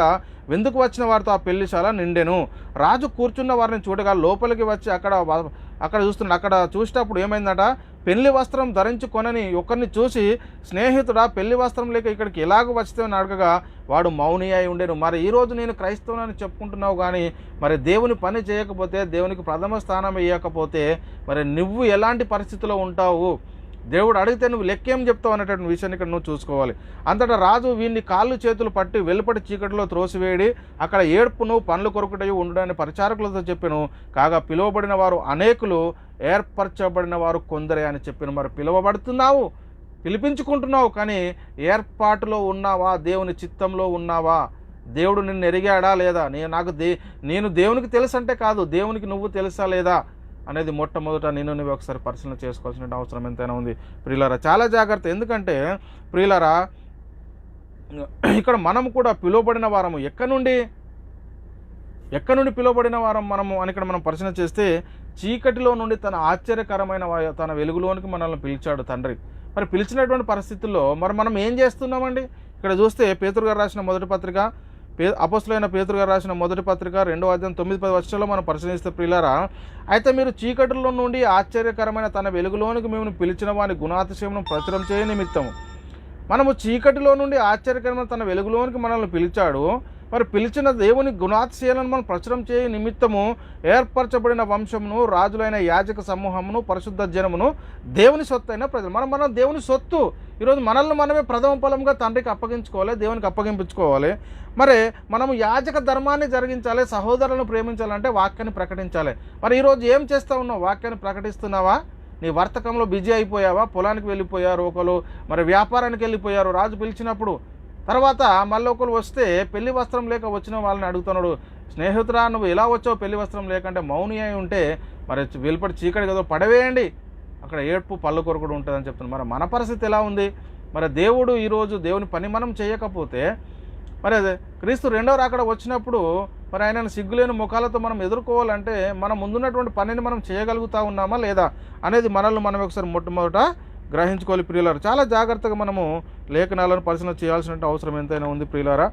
విందుకు వచ్చిన వారితో ఆ పెళ్లిశాల నిండెను. రాజు కూర్చున్న వారిని చూడగా లోపలికి వచ్చి అక్కడ చూసేటప్పుడు ఏమైందట, పెళ్లి వస్త్రం ధరించుకొనని ఒకరిని చూసి, స్నేహితుడా పెళ్లి వస్త్రం లేక ఇక్కడికి ఎలాగ వచ్చావని అడగగా వాడు మౌని అయి ఉండేను. మరి ఈరోజు నేను క్రైస్తవునని చెప్పుకుంటున్నావు కానీ మరి దేవుని పని చేయకపోతే, దేవునికి ప్రథమ స్థానం ఇవ్వకపోతే మరి నువ్వు ఎలాంటి పరిస్థితిలో ఉంటావు? దేవుడు అడిగితే నువ్వు లెక్కేం చెప్తావు అనేటువంటి విషయాన్ని ఇక్కడ నువ్వు చూసుకోవాలి. అంతటా రాజు వీడిని కాళ్ళు చేతులు పట్టి వెలుపటి చీకటిలో త్రోసివేయడి అక్కడ ఏడ్పును పండ్లు కొరుకుటయు ఉండడాన్ని పరిచారకులతో చెప్పాను. కాగా పిలువబడిన వారు అనేకులు, ఏర్పరచబడిన వారు కొందరే అని చెప్పాను. మరి పిలువబడుతున్నావు, పిలిపించుకుంటున్నావు, కానీ ఏర్పాటులో ఉన్నావా? దేవుని చిత్తంలో ఉన్నావా? దేవుడు నిన్ను ఎరిగాడా లేదా? నేను దేవునికి తెలుసు అంటే కాదు, దేవునికి నువ్వు తెలుసా లేదా అనేది మొట్టమొదట నువ్వు ఒకసారి పరిశీలన చేసుకోవాల్సిన అవసరం ఎంతైనా ఉంది ప్రియులారా. చాలా జాగ్రత్త. ఎందుకంటే ప్రియులారా, ఇక్కడ మనము కూడా పిలువబడిన వారము. ఎక్కడి నుండి పిలువబడిన వారం మనము అని ఇక్కడ మనం పరిశీలన చేస్తే, చీకటిలో నుండి తన ఆశ్చర్యకరమైన తన వెలుగులోనికి మనల్ని పిలిచాడు తండ్రి. మరి పిలిచినటువంటి పరిస్థితుల్లో మరి మనం ఏం చేస్తున్నామండి? ఇక్కడ చూస్తే పేతురు గారు రాసిన మొదటి పత్రిక, అపోస్తలుడైన పేతురు గారు రాసిన మొదటి పత్రిక 2వ అధ్యాయం 9-10 వచనాల్లో మనం పరిశీలిస్తే ప్రియులారా, అయితే మీరు చీకటిలో నుండి ఆశ్చర్యకరమైన తన వెలుగులోనికి మేము పిలిచిన వాని గుణాతిశయమును ప్రచురం చేయ నిమిత్తము. మనము చీకటిలో నుండి ఆశ్చర్యకరమైన తన వెలుగులోనికి మనల్ని పిలిచాడు. మరి పిలిచిన దేవుని గుణాతిశయాలను మనం ప్రచురం చేయ నిమిత్తము ఏర్పరచబడిన వంశమును, రాజులైన యాజక సమూహమును, పరిశుద్ధ జనమును, దేవుని సొత్తు అయిన ప్రజలు. మనం దేవుని సొత్తు. ఈరోజు మనల్ని మనమే ప్రథమ ఫలంగా తండ్రికి అప్పగించుకోవాలి, దేవునికి అప్పగించుకోవాలి. మరి మనము యాజక ధర్మాన్ని జరిగించాలి, సహోదరులను ప్రేమించాలంటే వాక్యాన్ని ప్రకటించాలి. మరి ఈరోజు ఏం చేస్తూ ఉన్నావు? వాక్యాన్ని ప్రకటిస్తున్నావా? నీ వర్తకంలో బిజీ అయిపోయావా? పొలానికి వెళ్ళిపోయారు ఒకరు, మరి వ్యాపారానికి వెళ్ళిపోయారు. రాజు పిలిచినప్పుడు తర్వాత మళ్ళీ ఒకరు వస్తే పెళ్లి వస్త్రం లేక వచ్చిన వాళ్ళని అడుగుతున్నాడు, స్నేహితురా నువ్వు ఎలా వచ్చావు పెళ్లి వస్త్రం లేకంటే? మౌని అయి ఉంటే మరి వెలుపడి చీకటి కదా పడవేయండి, అక్కడ ఏడ్పు పళ్ళు కొరకుడు ఉంటుందని చెప్తున్నాను. మరి మన పరిస్థితి ఎలా ఉంది? మరి దేవుడు ఈరోజు దేవుని పని మనం చేయకపోతే మరి క్రీస్తు రెండవ రాకడ వచ్చినప్పుడు మరి ఆయనను సిగ్గులేని ముఖాలతో మనం ఎదుర్కోవాలంటే మనం ముందున్నటువంటి పనిని మనం చేయగలుగుతా ఉన్నామా లేదా అనేది మనల్ని మనం ఒకసారి మొట్టమొదట గ్రహించుకోవాలి ప్రియులారా. చాలా జాగ్రత్తగా మనము లేఖనాలను పరిశీలన చేయాల్సిన అవసరం ఎంతైనా ఉంది ప్రియులారా.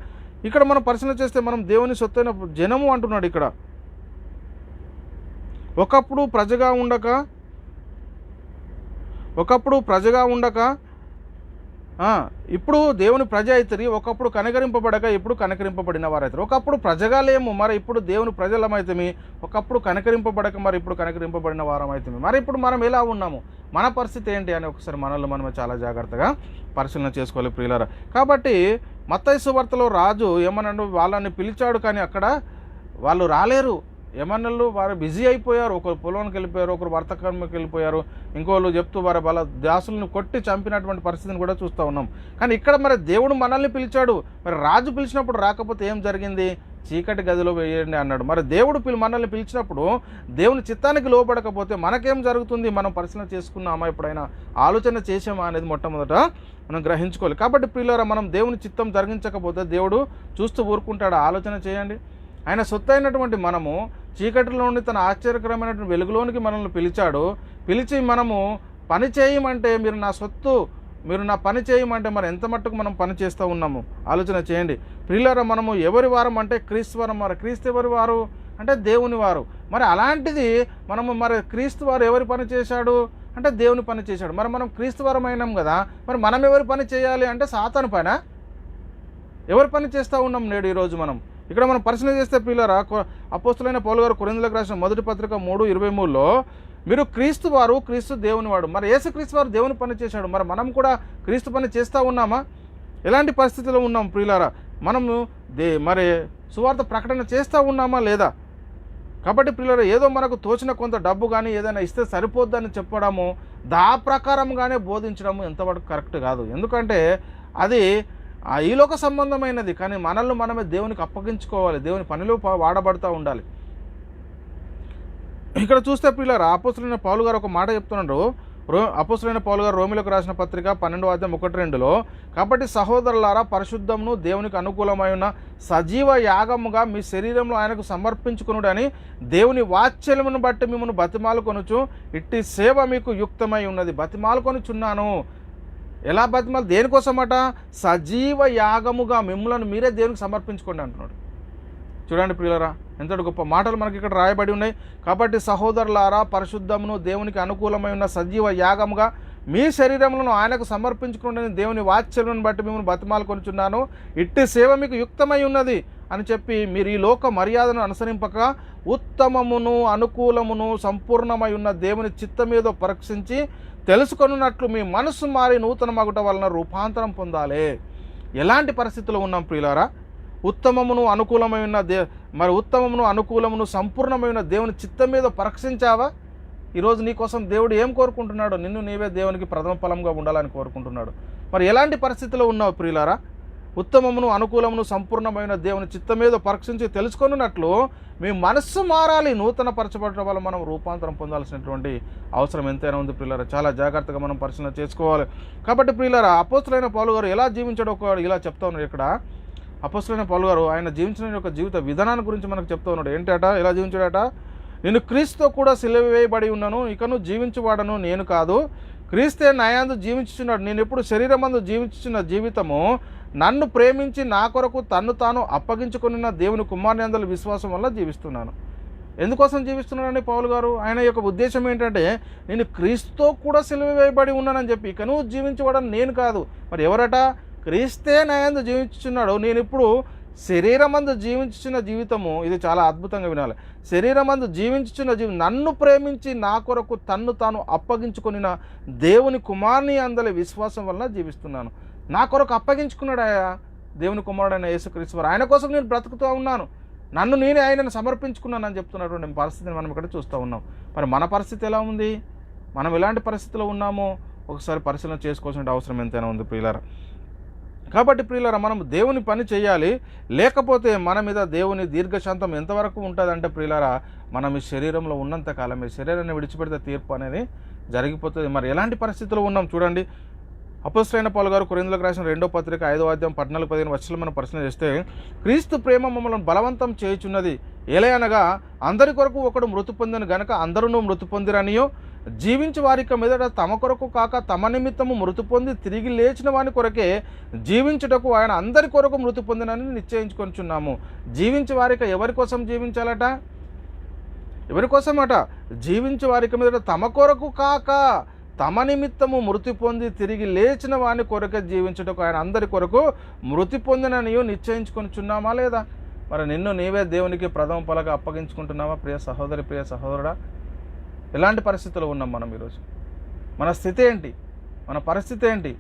ఇక్కడ మనం పరిశీలన చేస్తే మనం దేవుని సొత్తైన జనము అంటున్నాడు ఇక్కడ. ఒకప్పుడు ప్రజగా ఉండక ఇప్పుడు దేవుని ప్రజ అవుతుంది. ఒకప్పుడు కనికరింపబడక ఇప్పుడు కనికరింపబడిన వారైతారు. ఒకప్పుడు ప్రజగా లేము, మరి ఇప్పుడు దేవుని ప్రజలమైతే. ఒకప్పుడు కనికరింపబడక మరి ఇప్పుడు కనికరింపబడిన వారం అయితే. మరి ఇప్పుడు మనం ఎలా ఉన్నాము, మన పరిస్థితి ఏంటి అని ఒకసారి మనల్ని మనమే చాలా జాగ్రత్తగా పరిశీలన చేసుకోవాలి ప్రియులారా. కాబట్టి మత్తయి సువార్తలో రాజు ఏమన్నాడు, వాళ్ళని పిలిచాడు కానీ అక్కడ వాళ్ళు రాలేరు. ఏమన్నలు వారు బిజీ అయిపోయారు. ఒకరు పొలానికి వెళ్ళిపోయారు, ఒకరు వర్తకానికి వెళ్ళిపోయారు, ఇంకోళ్ళు చెప్తూ వారి వాళ్ళ దాసులను కొట్టి చంపినటువంటి పరిస్థితిని కూడా చూస్తూ ఉన్నాం. కానీ ఇక్కడ మరి దేవుడు మనల్ని పిలిచాడు. మరి రాజు పిలిచినప్పుడు రాకపోతే ఏం జరిగింది? చీకటి గదిలో వేయండి అన్నాడు. మరి దేవుడు మనల్ని పిలిచినప్పుడు దేవుని చిత్తానికి లోపడకపోతే మనకేం జరుగుతుంది? మనం పరిశీలన చేసుకున్నామా, ఎప్పుడైనా ఆలోచన చేసామా అనేది మొట్టమొదట మనం గ్రహించుకోవాలి. కాబట్టి ప్రియులారా, మనం దేవుని చిత్తం జరిగించకపోతే దేవుడు చూస్తూ ఊరుకుంటాడు? ఆలోచన చేయండి. ఆయన సొత్తు అయినటువంటి మనము చీకటిలో నుండి తన ఆశ్చర్యకరమైనటువంటి వెలుగులోనికి మనల్ని పిలిచి మనము పని చేయమంటే, మీరు నా సొత్తు, మీరు నా పని చేయమంటే మరి ఎంత మట్టుకు మనం పని చేస్తూ ఉన్నాము ఆలోచన చేయండి ప్రియులారా. మనము ఎవరి వారం అంటే క్రీస్తు వారం. మరి క్రీస్తు ఎవరి వారు అంటే దేవుని వారు. మరి అలాంటిది మనము మరి క్రీస్తు వారు ఎవరి పని చేశాడు అంటే దేవుని పని చేశాడు. మరి మనం క్రీస్తు వారం అయినాం కదా, మరి మనం ఎవరి పని చేయాలి అంటే సాతాను పైన ఎవరి పని చేస్తూ ఉన్నాం నేడు ఈరోజు మనం? ఇక్కడ మనం పరిశీలన చేస్తే ప్రియులారా, అపోస్తులైన పౌలు గారు కొరింథీయులకు రాసిన మొదటి పత్రిక 3:23లో మీరు క్రీస్తు వారు, క్రీస్తు దేవుని వాడు. మరి యేసు క్రీస్తు వారు దేవుని పని చేశాడు. మరి మనం కూడా క్రీస్తు పని చేస్తూ ఉన్నామా? ఎలాంటి పరిస్థితిలో ఉన్నాం ప్రియులారా? మనము మరి సువార్త ప్రకటన చేస్తూ ఉన్నామా లేదా? కాబట్టి ప్రియులారా, ఏదో మనకు తోచిన కొంత డబ్బు కానీ ఏదైనా ఇస్తే సరిపోద్దని చెప్పడము, దా ప్రకారంగానే బోధించడము ఎంతవరకు కరెక్ట్ కాదు. ఎందుకంటే అది ఈలోక సంబంధమైనది. కానీ మనల్ని మనమే దేవునికి అప్పగించుకోవాలి, దేవుని పనిలో వాడబడుతూ ఉండాలి. ఇక్కడ చూస్తే పిల్లరా, అపోస్తులైన పౌలు గారు ఒక మాట చెప్తున్నాడు. అపోస్తులైన పౌలు గారు రోమిలకు రాసిన పత్రిక 12:1-2లో కాబట్టి సహోదరులారా, పరిశుద్ధమును దేవునికి అనుకూలమై ఉన్న సజీవ యాగముగా మీ శరీరంలో ఆయనకు సమర్పించుకునుడని దేవుని వాత్సల్యమును బట్టి మిమ్మల్ని బతిమాలుకొనుచు ఇట్టి సేవ మీకు యుక్తమై ఉన్నది. బతిమాలుకొనుచున్నాను. ఎలా బతిమాలు? దేనికోసమట? సజీవ యాగముగా మిమ్మల్ని మీరే దేవునికి సమర్పించుకోండి అంటున్నాడు. చూడండి ప్రియులారా, ఎంతటి గొప్ప మాటలు మనకి ఇక్కడ రాయబడి ఉన్నాయి. కాబట్టి సహోదరులారా, పరిశుద్ధమును దేవునికి అనుకూలమై ఉన్న సజీవ యాగముగా మీ శరీరములను ఆయనకు సమర్పించుకుంటే దేవుని వాత్సల్యమును బట్టి మిమ్మల్ని బతిమాలుకొనుచున్నాను. ఇట్టి సేవ మీకు యుక్తమై ఉన్నది అని చెప్పి మీరు ఈ లోక మర్యాదను అనుసరింపక ఉత్తమమును అనుకూలమును సంపూర్ణమై ఉన్న దేవుని చిత్తమేదో పరీక్షించి తెలుసుకొనున్నట్లు మీ మనసు మారి నూతన మగుట వలన రూపాంతరం పొందాలి. ఎలాంటి పరిస్థితుల్లో ఉన్నాం ప్రియులారా? ఉత్తమమును అనుకూలమైన ఉత్తమమును అనుకూలమును సంపూర్ణమైన దేవుని చిత్తం మీద పరీక్షించావా? ఈరోజు నీ కోసం దేవుడు ఏం కోరుకుంటున్నాడు? నిన్ను నీవే దేవునికి ప్రథమ ఫలంగా ఉండాలని కోరుకుంటున్నాడు. మరి ఎలాంటి పరిస్థితిలో ఉన్నావు ప్రియులారా? ఉత్తమమును అనుకూలమును సంపూర్ణమైన దేవుని చిత్తం మీద పరీక్షించి తెలుసుకొనున్నట్లు మీ మనస్సు మారాలి. నూతన పరచబడటం వల్ల మనం రూపాంతరం పొందాల్సినటువంటి అవసరం ఎంతైనా ఉంది ప్రియులారా. చాలా జాగ్రత్తగా మనం పరిశీలన చేసుకోవాలి. కాబట్టి ప్రియులారా, అపోస్తులైన పౌలు గారు ఎలా జీవించాడో ఇలా చెప్తా ఉన్నాడు. ఇక్కడ అపోస్తులైన పౌలు గారు ఆయన జీవించిన యొక్క జీవిత విధానాన్ని గురించి మనకు చెప్తా ఉన్నాడు. ఏంటట? ఎలా జీవించాడట? నేను క్రీస్తుతో కూడా సిలువ వేయబడి ఉన్నాను, ఇకను జీవించువాడను నేను కాదు, క్రీస్తే నాయందు జీవించుచున్నాడు. నేను ఎప్పుడు శరీరమందు జీవించుచున్న జీవితము నన్ను ప్రేమించి నా కొరకు తన్ను తాను అప్పగించుకున్న దేవుని కుమారుని యందలి విశ్వాసం వల్ల జీవిస్తున్నాను. ఎందుకోసం జీవిస్తున్నాడని పౌలు గారు? ఆయన యొక్క ఉద్దేశం ఏంటంటే, నేను క్రీస్తుతో కూడా సిలువ వేయబడి ఉన్నానని చెప్పి ఇక నువ్వు జీవించబడని నేను కాదు. మరి ఎవరట? క్రీస్తే నాయందు జీవించుచున్నాడు, నేను ఇప్పుడు శరీరమందు జీవించుచున్న జీవితము, ఇది చాలా అద్భుతంగా వినాలి. శరీరమందు జీవించుచున్న నన్ను ప్రేమించి నా కొరకు తన్ను తాను అప్పగించుకొనిన దేవుని కుమారుని అందలి విశ్వాసం వలన జీవిస్తున్నాను. నా కొరకు అప్పగించుకున్నాడాయా దేవుని కుమారుడైన యేసుక్రీస్తు వారు. ఆయన కోసం నేను బ్రతుకుతూ ఉన్నాను. నన్ను నేనే ఆయనను సమర్పించుకున్నానని చెప్తున్నటువంటి పరిస్థితిని మనం ఇక్కడ చూస్తూ ఉన్నాం. మరి మన పరిస్థితి ఎలా ఉంది? మనం ఎలాంటి పరిస్థితిలో ఉన్నామో ఒకసారి పరిశీలన చేసుకోవాల్సిన అవసరం ఎంతైనా ఉంది ప్రియులారా. కాబట్టి ప్రియులారా, మనం దేవుని పని చేయాలి. లేకపోతే మన మీద దేవుని దీర్ఘశాంతం ఎంతవరకు ఉంటుందంటే ప్రియులారా, మనం ఈ శరీరంలో ఉన్నంత కాలం ఈ శరీరాన్ని విడిచిపెడితే తీర్పు అనేది జరిగిపోతుంది. మరి ఎలాంటి పరిస్థితుల్లో ఉన్నాం చూడండి. అపోస్తలుడైన పౌలు గారు కొరింథీయులకు రాసిన 2వ పత్రిక 5వ అధ్యాయం 14-15 వచనాలు మనం పరిశీలన చేస్తే, క్రీస్తు ప్రేమ మమ్మల్ని బలవంతం చేయుచున్నది, ఏలయనగా అందరి కొరకు ఒకడు మృతి పొందిన గనక అందరూ మృతి పొందిరనియో, జీవించి వారిక మీదట తమ కొరకు కాక తమ నిమిత్తము మృతి పొంది తిరిగి లేచిన వాని కొరకే జీవించుటకు ఆయన అందరి కొరకు మృతి పొందినని నిశ్చయించుకొనిచున్నాము. జీవించి వారిక ఎవరి కోసం జీవించాలట? ఎవరి కోసమట? జీవించి వారిక మీదట తమ కొరకు కాక తమ నిమిత్తము మృతి పొంది తిరిగి లేచిన వాని కొరకే జీవించుటకు ఆయన అందరి కొరకు మృతి పొందిననియో నిశ్చయించుకొనిచున్నామా లేదా? మరి నిన్ను నీవే దేవునికి ప్రథమ ఫలంగా అప్పగించుకుంటున్నావా ప్రియ సహోదరి, ప్రియ సహోదరుడా? ఎలాంటి పరిస్థితుల్లో ఉన్నాం మనం ఈరోజు? మన స్థితి ఏంటి? మన పరిస్థితి ఏంటి?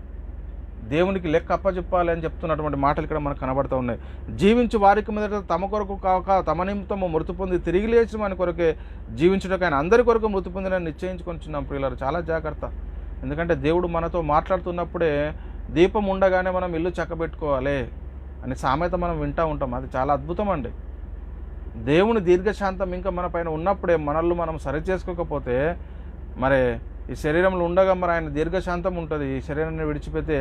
దేవునికి లెక్క అప్పచెప్పాలి అని చెప్తున్నటువంటి మాటలు ఇక్కడ మనకు కనబడుతూ ఉన్నాయి. జీవించి వారికి మీదట తమ కొరకు కాక తమ నిమిత్తము మృతి పొంది తిరిగి లేచిన వాని కొరకే జీవించడానికి ఆయన అందరి కొరకు మృతి పొందినని నిశ్చయించుకొనిచున్నాం ప్రియులారు. చాలా జాగ్రత్త. ఎందుకంటే దేవుడు మనతో మాట్లాడుతున్నప్పుడే దీపం ఉండగానే మనం ఇల్లు చక్కబెట్టుకోవాలి అని సామెత మనం వింటూ ఉంటాం. అది చాలా అద్భుతం అండి. దేవుని దీర్ఘశాంతం ఇంకా మన పైన ఉన్నప్పుడే మనల్ని మనం సరి చేసుకోకపోతే మరి ఈ శరీరంలో ఉండగా మరి ఆయన దీర్ఘశాంతం ఉంటుంది. ఈ శరీరాన్ని విడిచిపెడితే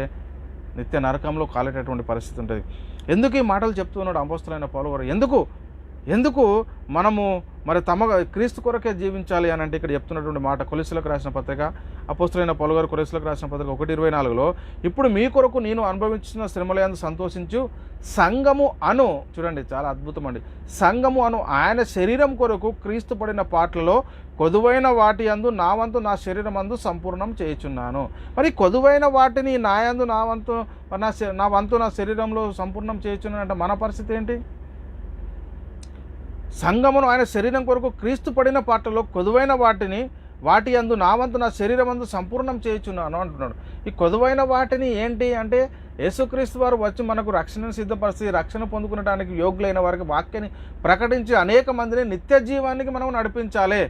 నిత్య నరకంలో కాలేటటువంటి పరిస్థితి ఉంటుంది. ఎందుకు ఈ మాటలు చెప్తున్నాడు అపోస్తలుడైన పౌలు గారు? ఎందుకు మనము మరి క్రీస్తు కొరకే జీవించాలి అని అంటే ఇక్కడ చెప్తున్నటువంటి మాట కొలస్సీయులకు రాసిన పత్రిక, అపోస్తలుడైన పౌలు గారు కొలస్సీయులకు రాసిన పత్రిక 1:24లో, ఇప్పుడు మీ కొరకు నేను అనుభవించిన శ్రమలయందు సంతోషించు సంఘము అను, చూడండి చాలా అద్భుతం అండి, సంఘము అను ఆయన శరీరం కొరకు క్రీస్తు పడిన పాటలలో కొదువైన వాటి యందు నా వంతు నా శరీరం అందు సంపూర్ణం చేయుచున్నాను. మరి కొదువైన వాటిని నా వంతు నా శరీరంలో సంపూర్ణం చేయుచున్నాను అంటే మన పరిస్థితి ఏంటి? సంఘమును ఆయన శరీరం కొరకు క్రీస్తు పడిన పాటలో కొదువైన వాటి యందు నా వంతు నా శరీరం అందు సంపూర్ణం చేయుచున్నాను అంటున్నాడు. ఈ కొదువైన వాటిని ఏంటి అంటే, యేసుక్రీస్తు వారు వచ్చి మనకు రక్షణను సిద్ధపరిచి రక్షణ పొందుకునడానికి యోగ్యులైన వారికి వాక్యాన్ని ప్రకటించి అనేక మందిని నిత్య జీవానికి మనం నడిపించాలి.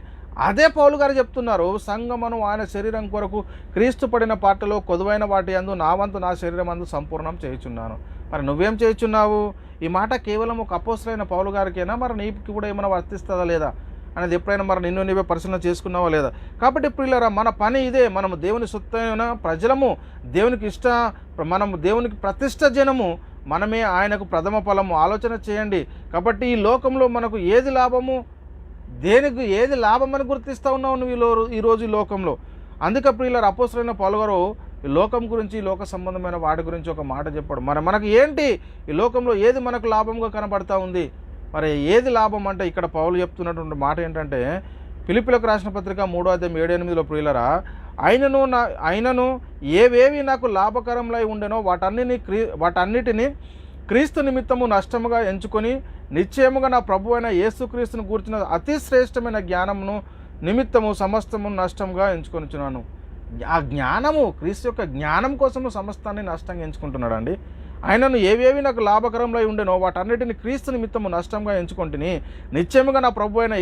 అదే పౌలు గారు చెప్తున్నారు, సంఘమును ఆయన శరీరం కొరకు క్రీస్తు పడిన పాటలో కొదువైన వాటి యందు నా వంతు నా శరీరం అందు సంపూర్ణం చేయుచున్నాను. మరి నువ్వేం చేయుచున్నావు? ఈ మాట కేవలం ఒక అపోస్తలుడైన పౌలు గారికైనా, మరి నీకు కూడా ఏమైనా వర్తిస్తుందా లేదా అనేది ఎప్పుడైనా మరి నిన్ను నీవే పరిశీలన చేసుకున్నావా లేదా? కాబట్టి ప్రియులారా, మన పని ఇదే. మనము దేవుని సొత్తైన ప్రజలము, మనము దేవునికి ప్రతిష్ట జనము, మనమే ఆయనకు ప్రథమ ఫలము. ఆలోచన చేయండి. కాబట్టి ఈ లోకంలో మనకు ఏది లాభము, దేనికి ఏది లాభం అని గుర్తిస్తూ ఉన్నావు నువ్వు ఈరోజు ఈ లోకంలో? అందుకే ప్రియులారా, అపోస్తలుడైన పౌలు గారు ఈ లోకం గురించి, ఈ లోక సంబంధమైన వాటి గురించి ఒక మాట చెప్పాడు. మరి మనకు ఏంటి ఈ లోకంలో ఏది మనకు లాభంగా కనబడతా ఉంది? మరి ఏది లాభం అంటే ఇక్కడ పౌలు చెప్తున్నటువంటి మాట ఏంటంటే, ఫిలిప్పీయులకు రాసిన పత్రిక 3వ అధ్యాయం 7-8లో ప్రియులారా, అయినను ఏవేవి నాకు లాభకరములై ఉండెనో వాటన్నిటిని క్రీస్తు నిమిత్తము నష్టముగా ఎంచుకొని నిశ్చయముగా నా ప్రభు అయిన యేసుక్రీస్తును గూర్చిన అతి శ్రేష్టమైన జ్ఞానమును నిమిత్తము సమస్తము నష్టంగా ఎంచుకొనిచున్నాను. ఆ జ్ఞానము, క్రీస్తు యొక్క జ్ఞానం కోసము సమస్తాన్ని నష్టంగా ఎంచుకుంటున్నాడు అండి. ఆయనను ఏవేవి నాకు లాభకరంలో ఉండెనో వాటన్నిటిని క్రీస్తు నిమిత్తము నష్టంగా ఎంచుకుంటుని నిశ్చయముగా నా ప్రభు అయిన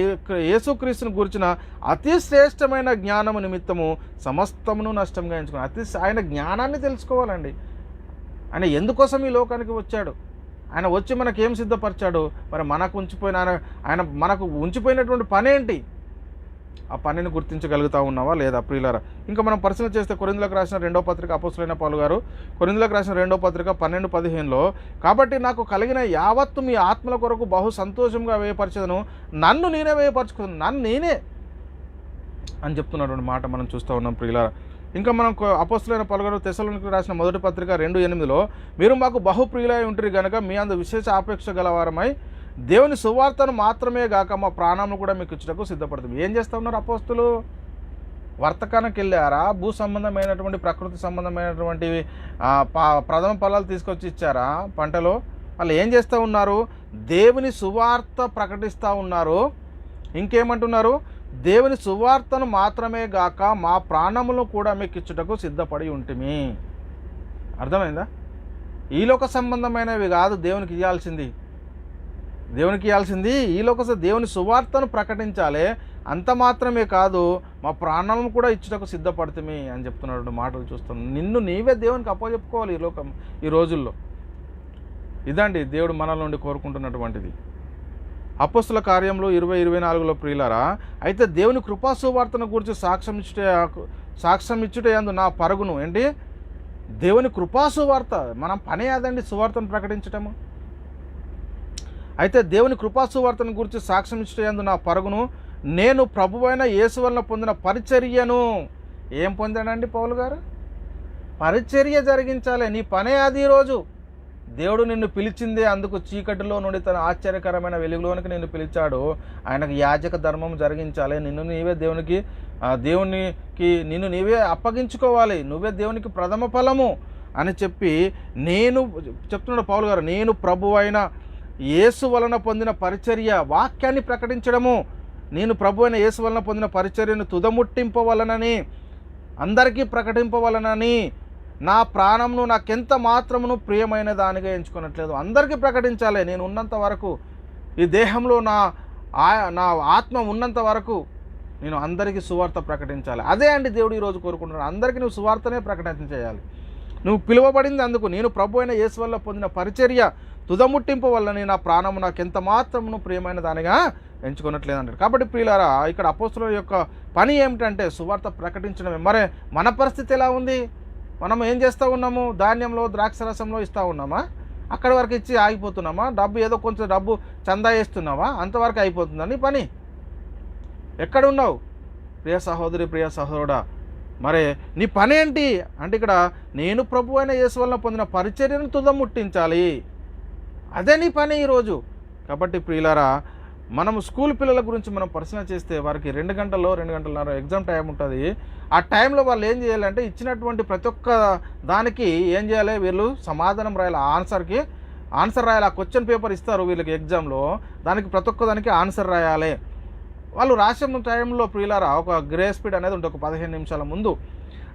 యేసుక్రీస్తును గురించిన అతి శ్రేష్టమైన జ్ఞానము నిమిత్తము సమస్తమును నష్టంగా ఎంచుకుని ఆయన జ్ఞానాన్ని తెలుసుకోవాలండి. ఆయన ఎందుకోసం ఈ లోకానికి వచ్చాడు? ఆయన వచ్చి మనకేం సిద్ధపరిచాడు? మరి మనకు ఉంచిపోయినటువంటి పని ఏంటి? ఆ పనిని గుర్తించగలుగుతా ఉన్నావా లేదా ప్రియులారా? ఇంకా మనం పరిశీలన చేస్తే కొరింథీయులకు రాసిన 2వ పత్రిక, అపోస్తలుడైన పౌలు గారు కొరింథీయులకు రాసిన 2వ పత్రిక 12-15లో, కాబట్టి నాకు కలిగిన యావత్తు మీ ఆత్మల కొరకు బహు సంతోషంగా వేయపరచదను, నన్ను నేనే వేయపరచుకున్నాను, నన్ను నేనే అని చెప్తున్నటువంటి మాట మనం చూస్తూ ఉన్నాం ప్రియులారా. ఇంకా మనం అపోస్తలుడైన పౌలు గారు తెస్సలోనికీయులకు రాసిన 1వ పత్రిక 2:8లో, మీరు మాకు బహుప్రియులై ఉంటారు కనుక మీ అందు విశేష ఆపేక్ష గలవారమై దేవుని సువార్తను మాత్రమే గాక మా ప్రాణాలను కూడా మీకు ఇచ్చుటకు సిద్ధపడుతుంది. ఏం చేస్తూ ఉన్నారు అపోస్తులు? వర్తకానికి వెళ్ళారా? భూ సంబంధమైనటువంటి ప్రకృతి సంబంధమైనటువంటి ప్రథమ ఫలాలు తీసుకొచ్చి ఇచ్చారా పంటలో? వాళ్ళు ఏం చేస్తూ ఉన్నారు? దేవుని సువార్త ప్రకటిస్తూ ఉన్నారు. ఇంకేమంటున్నారు? దేవుని సువార్తను మాత్రమే గాక మా ప్రాణములను కూడా మీకు ఇచ్చుటకు సిద్ధపడి ఉంటిమి. అర్థమైందా? ఈ లోక సంబంధమైనవి కాదు దేవునికి ఇవ్వాల్సింది. ఈ లోక దేవుని సువార్తను ప్రకటించాలి. అంత మాత్రమే కాదు, మా ప్రాణాలను కూడా ఇచ్చుటకు సిద్ధపడుతుంది అని చెప్తున్నాడు. మాటలు చూస్తాం. నిన్ను నీవే దేవునికి అప్పచెప్పుకోవాలి ఈ రోజుల్లో. ఇదండి దేవుడు మనల నుండి కోరుకుంటున్నటువంటిది. అపోస్తుల కార్యములు 20:24 ప్రియులారా, అయితే దేవుని కృపా సువార్తను గురించి సాక్ష్యం ఇచ్చుటయందు నా పరుగును. ఏంటి? దేవుని కృపా సువార్త. మనం పనే అదండి సువార్తను ప్రకటించటము. అయితే దేవుని కృపా సువార్తను గురించి సాక్ష్యం ఇచ్చుటయందు నా పరుగును, నేను ప్రభువైన యేసు వలన పొందిన పరిచర్యను. ఏం పొందాడండి పౌలు గారు? పరిచర్య జరిగించాలి. నీ పనే అది. ఈరోజు దేవుడు నిన్ను పిలిచిందే అందుకు. చీకటిలో నుండి తన ఆశ్చర్యకరమైన వెలుగులోనికి నిన్ను పిలిచాడు. ఆయనకు యాజక ధర్మం జరిగించాలి. నిన్ను నీవే అప్పగించుకోవాలి. నువ్వే దేవునికి ప్రథమ ఫలము అని చెప్పి చెప్తున్నాడు పౌలు గారు. నేను ప్రభువైన యేసు వలన పొందిన పరిచర్య, వాక్యాన్ని ప్రకటించడము. నేను ప్రభువైన యేసు వలన పొందిన పరిచర్యను తుదముట్టింపవలనని, అందరికీ ప్రకటింపవలనని, నా ప్రాణంను నాకెంత మాత్రమును ప్రియమైన దానిగా ఎంచుకున్నట్లేదు. అందరికీ ప్రకటించాలి. నేను ఉన్నంత వరకు, ఈ దేహంలో నా ఆత్మ ఉన్నంత వరకు నేను అందరికీ సువార్త ప్రకటించాలి. అదే అండి దేవుడు ఈరోజు కోరుకుంటున్నాడు. అందరికీ నువ్వు సువార్తనే ప్రకటన చేయాలి. నువ్వు పిలువబడింది అందుకు. నేను ప్రభు అయిన యేసు వల్ల పొందిన పరిచర్య తుదముట్టింపు వల్లని నా ప్రాణము నాకెంత మాత్రమును ప్రియమైన దానిగా ఎంచుకున్నట్లేదు అంటాడు. కాబట్టి ప్రియులారా, ఇక్కడ అపోస్తుల యొక్క పని ఏమిటంటే సువార్త ప్రకటించడమే. మరే మన పరిస్థితి ఎలా ఉంది? మనం ఏం చేస్తూ ఉన్నాము? ధాన్యంలో ద్రాక్షరసంలో ఇస్తూ ఉన్నామా? అక్కడి వరకు ఇచ్చి ఆగిపోతున్నామా? ఏదో కొంచెం డబ్బు చందా వేస్తున్నావా? అంతవరకు అయిపోతుందని పని. ఎక్కడ ఉన్నావు ప్రియ సహోదరి, ప్రియ సహోదరుడా? మరే నీ పని ఏంటి అంటే, ఇక్కడ నేను ప్రభు అయిన యేసు వలన పొందిన పరిచర్యను తుదముట్టించాలి. అదే నీ పని ఈరోజు. కాబట్టి ప్రియులారా, మనం స్కూల్ పిల్లల గురించి మనం పరిశీలన చేస్తే వారికి 2 గంటల్లో 2 గంటలన్నర ఎగ్జామ్ టైం ఉంటుంది. ఆ టైంలో వాళ్ళు ఏం చేయాలంటే, ఇచ్చినటువంటి ప్రతి ఒక్క దానికి ఏం చేయాలి? వీళ్ళు సమాధానం రాయాలి. ఆన్సర్ రాయాలి. ఆ క్వశ్చన్ పేపర్ ఇస్తారు వీళ్ళకి ఎగ్జామ్లో, దానికి ప్రతి ఒక్క దానికి ఆన్సర్ రాయాలి. వాళ్ళు రాసే టైంలో ప్రియులారా ఒక గ్రేస్ పీరియడ్ అనేది ఉంటుంది, ఒక 15 నిమిషాల ముందు.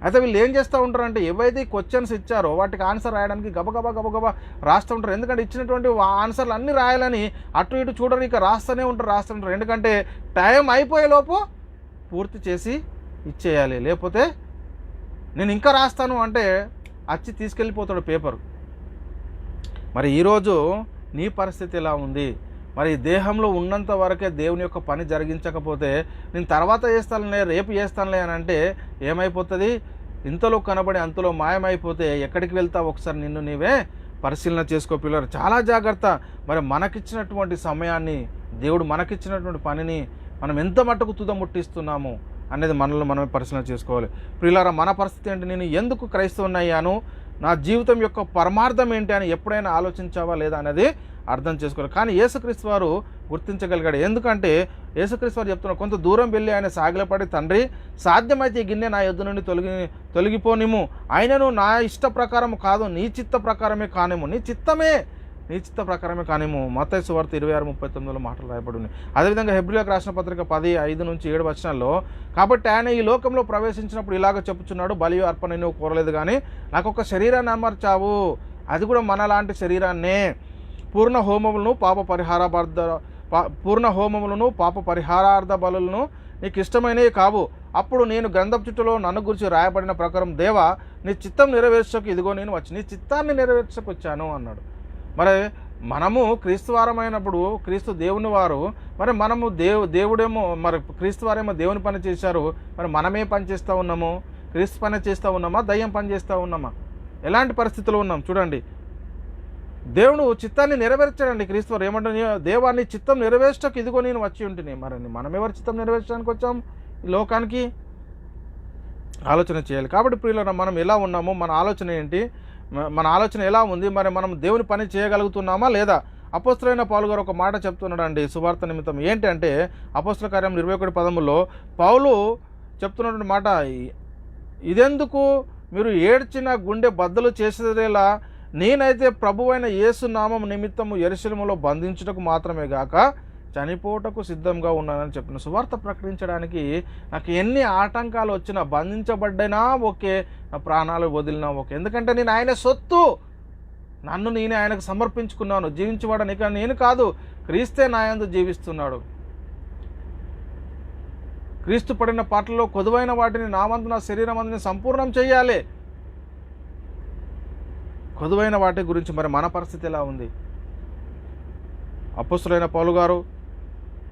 అయితే వీళ్ళు ఏం చేస్తూ ఉంటారంటే, ఏవైతే క్వశ్చన్స్ ఇచ్చారో వాటికి ఆన్సర్ రాయడానికి గబగబా రాస్తూ ఉంటారు. ఎందుకంటే ఇచ్చినటువంటి ఆన్సర్లు అన్నీ రాయాలని అటు ఇటు చూడరు, ఇక రాస్తూనే ఉంటారు. ఎందుకంటే టైం అయిపోయేలోపు పూర్తి చేసి ఇచ్చేయాలి. లేకపోతే నేను ఇంకా రాస్తాను అంటే వచ్చి తీసుకెళ్ళిపోతాడు పేపరు. మరి ఈరోజు నీ పరిస్థితి ఎలా ఉంది? మరి దేహంలో ఉన్నంత వరకే దేవుని యొక్క పని జరిగించకపోతే, నేను తర్వాత చేస్తానులే, రేపు చేస్తానులే అని అంటే ఏమైపోతుంది? ఇంతలో కనబడి అంతలో మాయమైపోతే ఎక్కడికి వెళ్తావు? ఒకసారి నిన్ను నీవే పరిశీలన చేసుకో పిల్లలు. చాలా జాగ్రత్త. మరి మనకిచ్చినటువంటి సమయాన్ని, దేవుడు మనకిచ్చినటువంటి పనిని మనం ఎంత మట్టుకు తుదముట్టిస్తున్నాము అనేది మనలో మనమే పరిశీలన చేసుకోవాలి. ప్రియులారా, మన పరిస్థితి ఏంటి? నేను ఎందుకు క్రైస్తవునయ్యాను? నా జీవితం యొక్క పరమార్థం ఏంటి అని ఎప్పుడైనా ఆలోచించావా లేదా అనేది అర్థం చేసుకోవాలి. కానీ యేసుక్రీస్తు వారు గుర్తించగలిగాడు. ఎందుకంటే యేసుక్రీస్తు వారు చెప్తున్నారు, కొంత దూరం వెళ్ళి ఆయన సాగిలపడి, తండ్రి సాధ్యమైతే ఈ గిన్నె నా యొద్ద నుండి తొలగిపోనిము, ఆయనను నా ఇష్ట ప్రకారం కాదు నీ చిత్త ప్రకారమే కానిము, నీ చిత్త ప్రకారమే కానిము. మత్తయి సువార్త 26:39 మాటలు రాయబడి ఉన్నాయి. అదేవిధంగా హెబ్రీయులకు రాసిన పత్రిక 10:5-7 వచనాల్లో, కాబట్టి ఆయన ఈ లోకంలో ప్రవేశించినప్పుడు ఇలాగ చెప్పుచున్నాడు, బలియు అర్పణ నువ్వు కోరలేదు కానీ నాకు ఒక శరీరాన్ని అమర్చావు, అది కూడా మనలాంటి శరీరాన్నే. పూర్ణ హోమములను పాప పరిహారార్థ బలులను నీకు ఇష్టమైనవి కావు. అప్పుడు నేను గ్రంథపు చుట్టలో నన్ను గురించి రాయబడిన ప్రకారం, దేవా నీ చిత్తం నెరవేర్చకు ఇదిగో నేను వచ్చి నీ చిత్తాన్ని నెరవేర్చకు వచ్చాను అన్నాడు. మరి మనము క్రీస్తు వారమైనప్పుడు, క్రీస్తు దేవుని వారు, మరి మనము దేవుడేమో, మరి క్రీస్తు వారేమో దేవుని పని చేశారు. మరి మనమే పని చేస్తూ ఉన్నాము? క్రీస్తు పని చేస్తూ ఉన్నామా? దయ్యం పని చేస్తూ ఉన్నామా? ఎలాంటి పరిస్థితుల్లో ఉన్నాం చూడండి. దేవుడు చిత్తాన్ని నెరవేర్చాడండి. క్రీస్తు వారు ఏమంటారు? దేవాన్ని చిత్తం నెరవేర్చకు ఇదిగో నేను వచ్చి ఉంటుంది. మరి మనం ఎవరు చిత్తం నెరవేర్చడానికి వచ్చాం ఈ లోకానికి? ఆలోచన చేయాలి. కాబట్టి ప్రియులారా, మనం ఎలా ఉన్నామో, మన ఆలోచన ఏంటి, మన ఆలోచన ఎలా ఉంది? మరి మనం దేవుని పని చేయగలుగుతున్నామా లేదా? అపోస్తలుడైన పౌలు గారు ఒక మాట చెప్తున్నాడండి సువార్త నిమిత్తం. ఏంటి అంటే, అపోస్తల కార్యం 21:13 పౌలు చెప్తున్నటువంటి మాట, ఇదెందుకు మీరు ఏడ్చిన గుండె బద్దలు చేసేలా నేనైతే ప్రభువైన యేసు నామం నిమిత్తము యెరూషలేములో బంధించుటకు మాత్రమే గాక చనిపోవటకు సిద్ధంగా ఉన్నానని చెప్పిన. సువార్త ప్రకటించడానికి నాకు ఎన్ని ఆటంకాలు వచ్చినా, బంధించబడ్డైనా ఓకే, నా ప్రాణాలు వదిలినా ఓకే, ఎందుకంటే నేను ఆయన సొత్తు, నన్ను నేనే ఆయనకు సమర్పించుకున్నాను. జీవించేవాడని ఇక నేను కాదు, క్రీస్తే నా యందు జీవిస్తున్నాడు. క్రీస్తు పడిన పాటల్లో కొదువైన వాటిని నా వంతు నా శరీరం అందుని సంపూర్ణం చేయాలి. కొదువైన వాటి గురించి మరి మన పరిస్థితి ఎలా ఉంది? అపోస్తలుడైన పౌలు గారు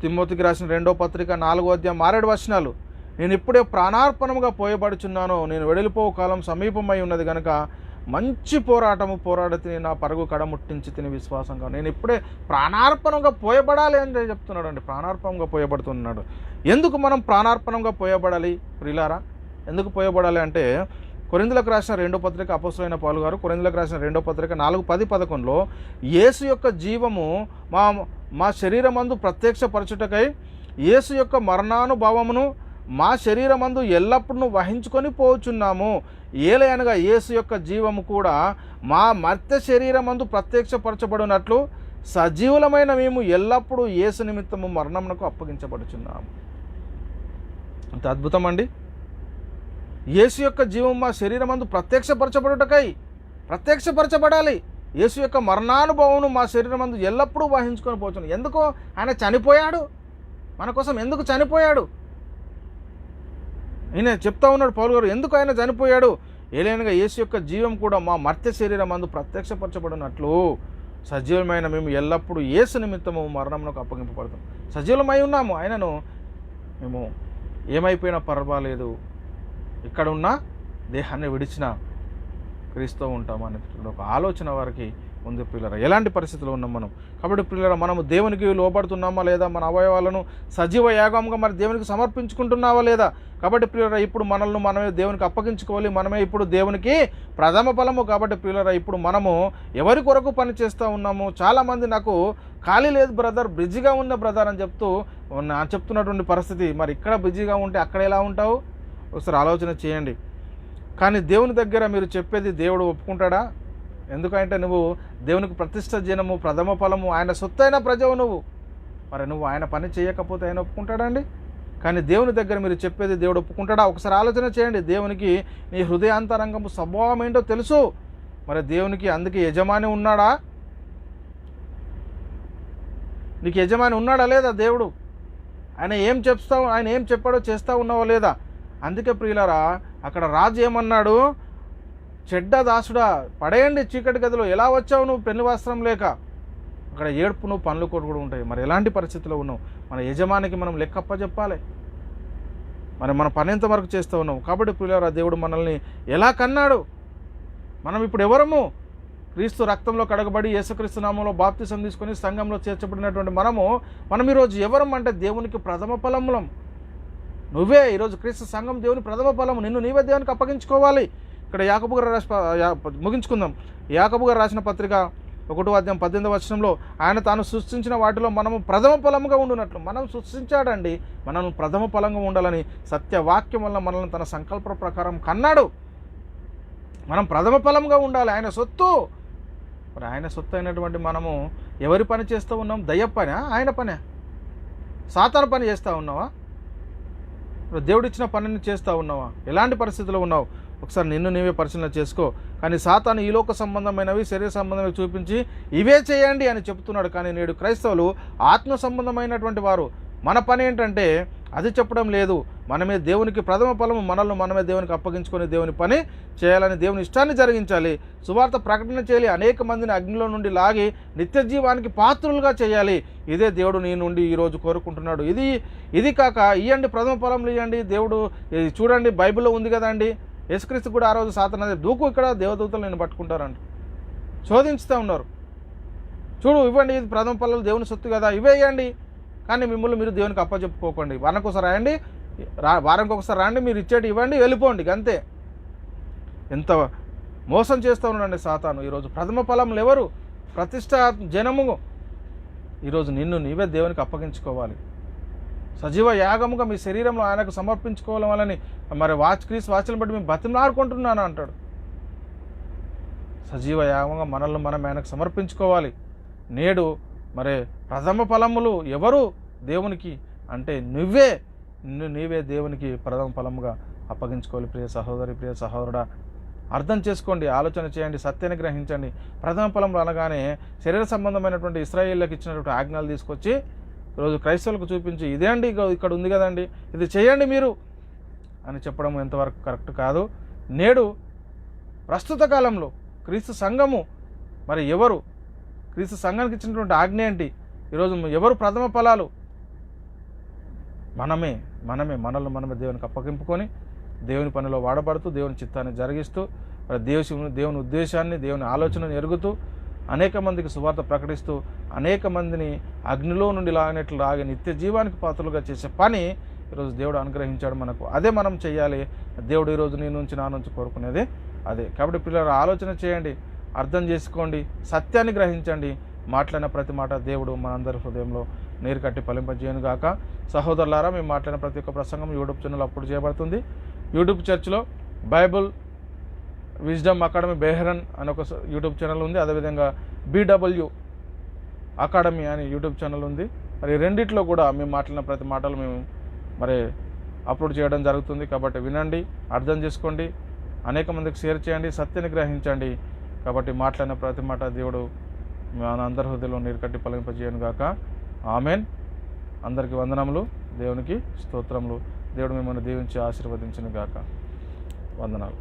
తిమోతికి రాసిన 2వ పత్రిక 4వ అధ్యాయం 6 వచనాలు, నేను ఇప్పుడే ప్రాణార్పణముగా పోయబడుచున్నాను, నేను వెడలిపోవు కాలం సమీపమై ఉన్నది కనుక మంచి పోరాటము పోరాడి తిని నా పరుగు కడముట్టించి తిని విశ్వాసంగా. నేను ఇప్పుడే ప్రాణార్పణంగా పోయబడాలి అని చెప్తున్నాడు అండి. ప్రాణార్పణంగా పోయబడుతున్నాడు. ఎందుకు మనం ప్రాణార్పణంగా పోయబడాలి ప్రియులారా? ఎందుకు పోయబడాలి అంటే కొరింథీయులకు రాసిన 2వ పత్రిక అపోస్తలుడైన పౌలు గారు కొరింథీయులకు రాసిన 2వ పత్రిక 4:10-11 యేసు యొక్క జీవము మా శరీరమందు ప్రత్యక్షపరచుటకై యేసు యొక్క మరణానుభవమును మా శరీరమందు ఎల్లప్పుడూ వహించుకొని పోచున్నాము. ఏలయనగా యేసు యొక్క జీవము కూడా మా మర్త్య శరీరమందు ప్రత్యక్షపరచబడినట్లు సజీవులమైన మేము ఎల్లప్పుడూ యేసు నిమిత్తము మరణమునకు అప్పగించబడుచున్నాము. అంత అద్భుతం అండి. యేసు యొక్క జీవం మా శరీరమందు ప్రత్యక్షపరచబడాలి. యేసు యొక్క మరణానుభవం మా శరీరమందు ఎల్లప్పుడూ వహించుకొని పోతున్నాం. ఎందుకో ఆయన చనిపోయాడు, మన కోసం ఎందుకు చనిపోయాడు? ఈయన చెప్తా ఉన్నాడు పౌలు గారు, ఎందుకు ఆయన చనిపోయాడు? ఏలైనగా యేసు యొక్క జీవం కూడా మా మర్త్య శరీరమందు ప్రత్యక్షపరచబడినట్లు సజీవమైన మేము ఎల్లప్పుడూ యేసు నిమిత్తము మరణమునకు అప్పగింపబడతాం. సజీవులమై ఉన్నాము, ఆయనను మేము ఏమైపోయినా పర్వాలేదు, ఇక్కడ ఉన్న దేహాన్ని విడిచిన క్రీస్తు ఉంటాం అనేటువంటి ఒక ఆలోచన వారికి ఉంది ప్రియులారా. ఎలాంటి పరిస్థితుల్లో ఉన్నాం మనం? కాబట్టి ప్రియులారా, మనము దేవునికి లోబడుతున్నామా లేదా? మన అవయవాలను సజీవ యాగంగా మరి దేవునికి సమర్పించుకుంటున్నావా లేదా? కాబట్టి ప్రియులారా, ఇప్పుడు మనల్ని మనమే దేవునికి అప్పగించుకోవాలి. మనమే ఇప్పుడు దేవునికి ప్రథమ ఫలము. కాబట్టి ప్రియులారా, ఇప్పుడు మనము ఎవరి కొరకు పని చేస్తూ ఉన్నాము? చాలామంది నాకు ఖాళీ లేదు బ్రదర్, బిజీగా ఉన్న బ్రదర్ అని చెప్తున్నటువంటి పరిస్థితి. మరి ఇక్కడ బిజీగా ఉంటే అక్కడ ఎలా ఉంటావు? ఒకసారి ఆలోచన చేయండి. కానీ దేవుని దగ్గర మీరు చెప్పేది దేవుడు ఒప్పుకుంటాడా? ఎందుకంటే నువ్వు దేవునికి ప్రతిష్ట జనము, ప్రథమ ఫలము, ఆయన సొత్తైన ప్రజవు నువ్వు. మరి నువ్వు ఆయన పని చేయకపోతే ఆయన ఒప్పుకుంటాడా అండి? కానీ దేవుని దగ్గర మీరు చెప్పేది దేవుడు ఒప్పుకుంటాడా? ఒకసారి ఆలోచన చేయండి. దేవునికి నీ హృదయాంతరంగము స్వభావం ఏంటో తెలుసు. మరి దేవునికి అందుకే యజమాని ఉన్నాడా? నీకు యజమాని ఉన్నాడా లేదా? దేవుడు ఆయన ఏం చెప్పాడో చేస్తూ ఉన్నావో లేదా? అందుకే ప్రియులారా, అక్కడ రాజు ఏమన్నాడు? చెడ్డ దాసుడా, పడేయండి చీకటి గదిలో, ఎలా వచ్చావు నువ్వు పెళ్లి వస్త్రం లేక? అక్కడ ఏడుపును పనులు కూడా ఉంటాయి. మరి ఎలాంటి పరిస్థితిలో ఉన్నావు? మన యజమానికి మనం లెక్కప్ప చెప్పాలి. మరి మన పని ఎంతవరకు చేస్తూ ఉన్నావు? కాబట్టి ప్రియులారా, దేవుడు మనల్ని ఎలా కన్నాడు? మనం ఇప్పుడు ఎవరము? క్రీస్తు రక్తంలో కడగబడి యేసుక్రీస్తు నామంలో బాప్తిసం తీసుకొని సంఘంలో చేర్చబడినటువంటి మనం ఈరోజు ఎవరం అంటే దేవునికి ప్రథమ ఫలములం. నువ్వే ఈరోజు క్రీస్తు సంఘం దేవుని ప్రథమ ఫలము. నిన్ను నీవే దేవునికి అప్పగించుకోవాలి. ఇక్కడ యాకోబు గారు ముగించుకుందాం. యాకోబు గారు రాసిన పత్రిక 1వ అధ్యాయం 18వ వచనంలో ఆయన తాను సృష్టించిన వాటిలో మనము ప్రథమ ఫలముగా ఉండునట్లు. మనం సృష్టించాడండి, మనం ప్రథమ ఫలంగా ఉండాలని సత్యవాక్యం వల్ల మనల్ని తన సంకల్ప ప్రకారం కన్నాడు. మనం ప్రథమ ఫలంగా ఉండాలి, ఆయన సొత్తు. మరి ఆయన సొత్తు అయినటువంటి మనము ఎవరి పని చేస్తూ ఉన్నాం? దయ్య పని, ఆయన పనే? సాతాను పని చేస్తూ ఉన్నావా? దేవుడిచ్చిన పనిని చేస్తూ ఉన్నావా? ఎలాంటి పరిస్థితుల్లో ఉన్నావు? ఒకసారి నిన్ను నీవే పరిశీలన చేసుకో. కానీ సాతాను ఈ లోక సంబంధమైనవి, శరీర సంబంధమైనవి చూపించి ఇవే చేయండి అని చెప్తున్నాడు. కానీ నేడు క్రైస్తవులు ఆత్మ సంబంధమైనటువంటి వారు. మన పని ఏంటంటే అది చెప్పడం లేదు. మనమే దేవునికి ప్రథమ ఫలము, మనమే దేవునికి అప్పగించుకొని దేవుని పని చేయాలని, దేవుని ఇష్టాన్ని జరిగించాలి, సువార్త ప్రకటన చేయాలి, అనేక మందిని అగ్నిలో నుండి లాగి నిత్య జీవానికి పాత్రులుగా చేయాలి. ఇదే దేవుడు నీ నుండి ఈరోజు కోరుకుంటున్నాడు. ఇది కాక ఇవ్వండి, ప్రథమ ఫలములు ఇవ్వండి, దేవుడు చూడండి బైబిల్లో ఉంది కదండి, యేసుక్రీస్తు కూడా ఆ రోజు సాతాను దూకు, ఇక్కడ దేవదూతలు నేను పట్టుకుంటారంట, శోధించుతూ ఉన్నారు. చూడు ఇవ్వండి, ఇది ప్రథమ ఫలాలు దేవుని సొత్తు కదా, ఇవే ఇవ్వండి. కానీ మిమ్మల్ని మీరు దేవునికి అప్పచెప్పుకోకండి. వారానికి ఒకసారి రాయండి, వారానికి ఒకసారి రాండి, మీరు ఇచ్చేటి ఇవ్వండి, వెళ్ళిపోండి, అంతే. ఎంత మోసం చేస్తూ ఉన్నాడండి సాతాను. ఈరోజు ప్రథమ ఫలములు ఎవరు? ప్రతిష్ట జనము. ఈరోజు నిన్ను నీవే దేవునికి అప్పగించుకోవాలి. సజీవ యాగముగా మీ శరీరంలో ఆయనకు సమర్పించుకోవాలని మరి క్రీస్తు వాక్యం బట్టి మేము బతిమలాడుకుంటున్నాను అంటాడు. సజీవ యాగంగా మనల్ని మనం ఆయనకు సమర్పించుకోవాలి. నేడు మరి ప్రథమ ఫలములు ఎవరు దేవునికి అంటే నీవే దేవునికి ప్రథమ ఫలముగా అప్పగించుకోవాలి. ప్రియ సహోదరి, ప్రియ సహోదరుడా, అర్థం చేసుకోండి, ఆలోచన చేయండి, సత్యాన్ని గ్రహించండి. ప్రథమ ఫలములు అనగానే శరీర సంబంధమైనటువంటి ఇశ్రాయేళ్ళకి ఇచ్చినటువంటి ఆజ్ఞలు తీసుకొచ్చి ఈరోజు క్రైస్తవులకు చూపించి ఇదే అండి ఇక్కడ ఉంది కదండి, ఇది చేయండి మీరు అని చెప్పడం ఎంతవరకు కరెక్ట్ కాదు. నేడు ప్రస్తుత కాలంలో క్రీస్తు సంఘము మరి ఎవరు, క్రీస్తు సంఘానికి ఇచ్చినటువంటి ఆజ్ఞ ఏంటి, ఈరోజు ఎవరు ప్రథమ ఫలాలు? మనమే మనల్ని దేవునికి అప్పగింపుకొని దేవుని పనిలో వాడబడుతూ దేవుని చిత్తాన్ని జరిగిస్తూ మరి దేవుని ఉద్దేశాన్ని, దేవుని ఆలోచనను ఎరుగుతూ అనేక మందికి సువార్త ప్రకటిస్తూ అనేక మందిని అగ్నిలో నుండి లాగే నిత్య జీవానికి పాత్రలుగా చేసే పని ఈరోజు దేవుడు అనుగ్రహించాడు మనకు. అదే మనం చేయాలి. దేవుడు ఈరోజు నీ నుంచి నా నుంచి కోరుకునేది అదే. కాబట్టి పిల్లలు ఆలోచన చేయండి, అర్థం చేసుకోండి, సత్యాన్ని గ్రహించండి. మాట్లాడిన ప్రతి మాట దేవుడు మనందరి హృదయంలో నీరు కట్టి ఫలింపజేయను గాక. సహోదరులారా, మేము మాట్లాడిన ప్రతి ఒక్క ప్రసంగం యూట్యూబ్ ఛానల్ అప్పుడు చేయబడుతుంది. యూట్యూబ్ చర్చ్లో బైబుల్ విజ్డమ్ అకాడమీ బెహ్రన్ అని ఒక యూట్యూబ్ ఛానల్ ఉంది. అదేవిధంగా BW అకాడమీ అని యూట్యూబ్ ఛానల్ ఉంది. మరి రెండిట్లో కూడా మేము మాట్లాడిన ప్రతి మాటలు మేము మరి అప్లోడ్ చేయడం జరుగుతుంది. కాబట్టి వినండి, అర్థం చేసుకోండి, అనేక మందికి షేర్ చేయండి, సత్యాన్ని గ్రహించండి. కాబట్టి మాట్లాడిన ప్రతి మాట దేవుడు మన అందరి హృదయంలో నీరు కట్టి ఫలింపజేయను గాక. ఆమెన్. అందరికీ వందనములు, దేవునికి స్తోత్రములు. దేవుడు మిమ్మల్ని దీవించి ఆశీర్వదించును గాక. వందనాలు.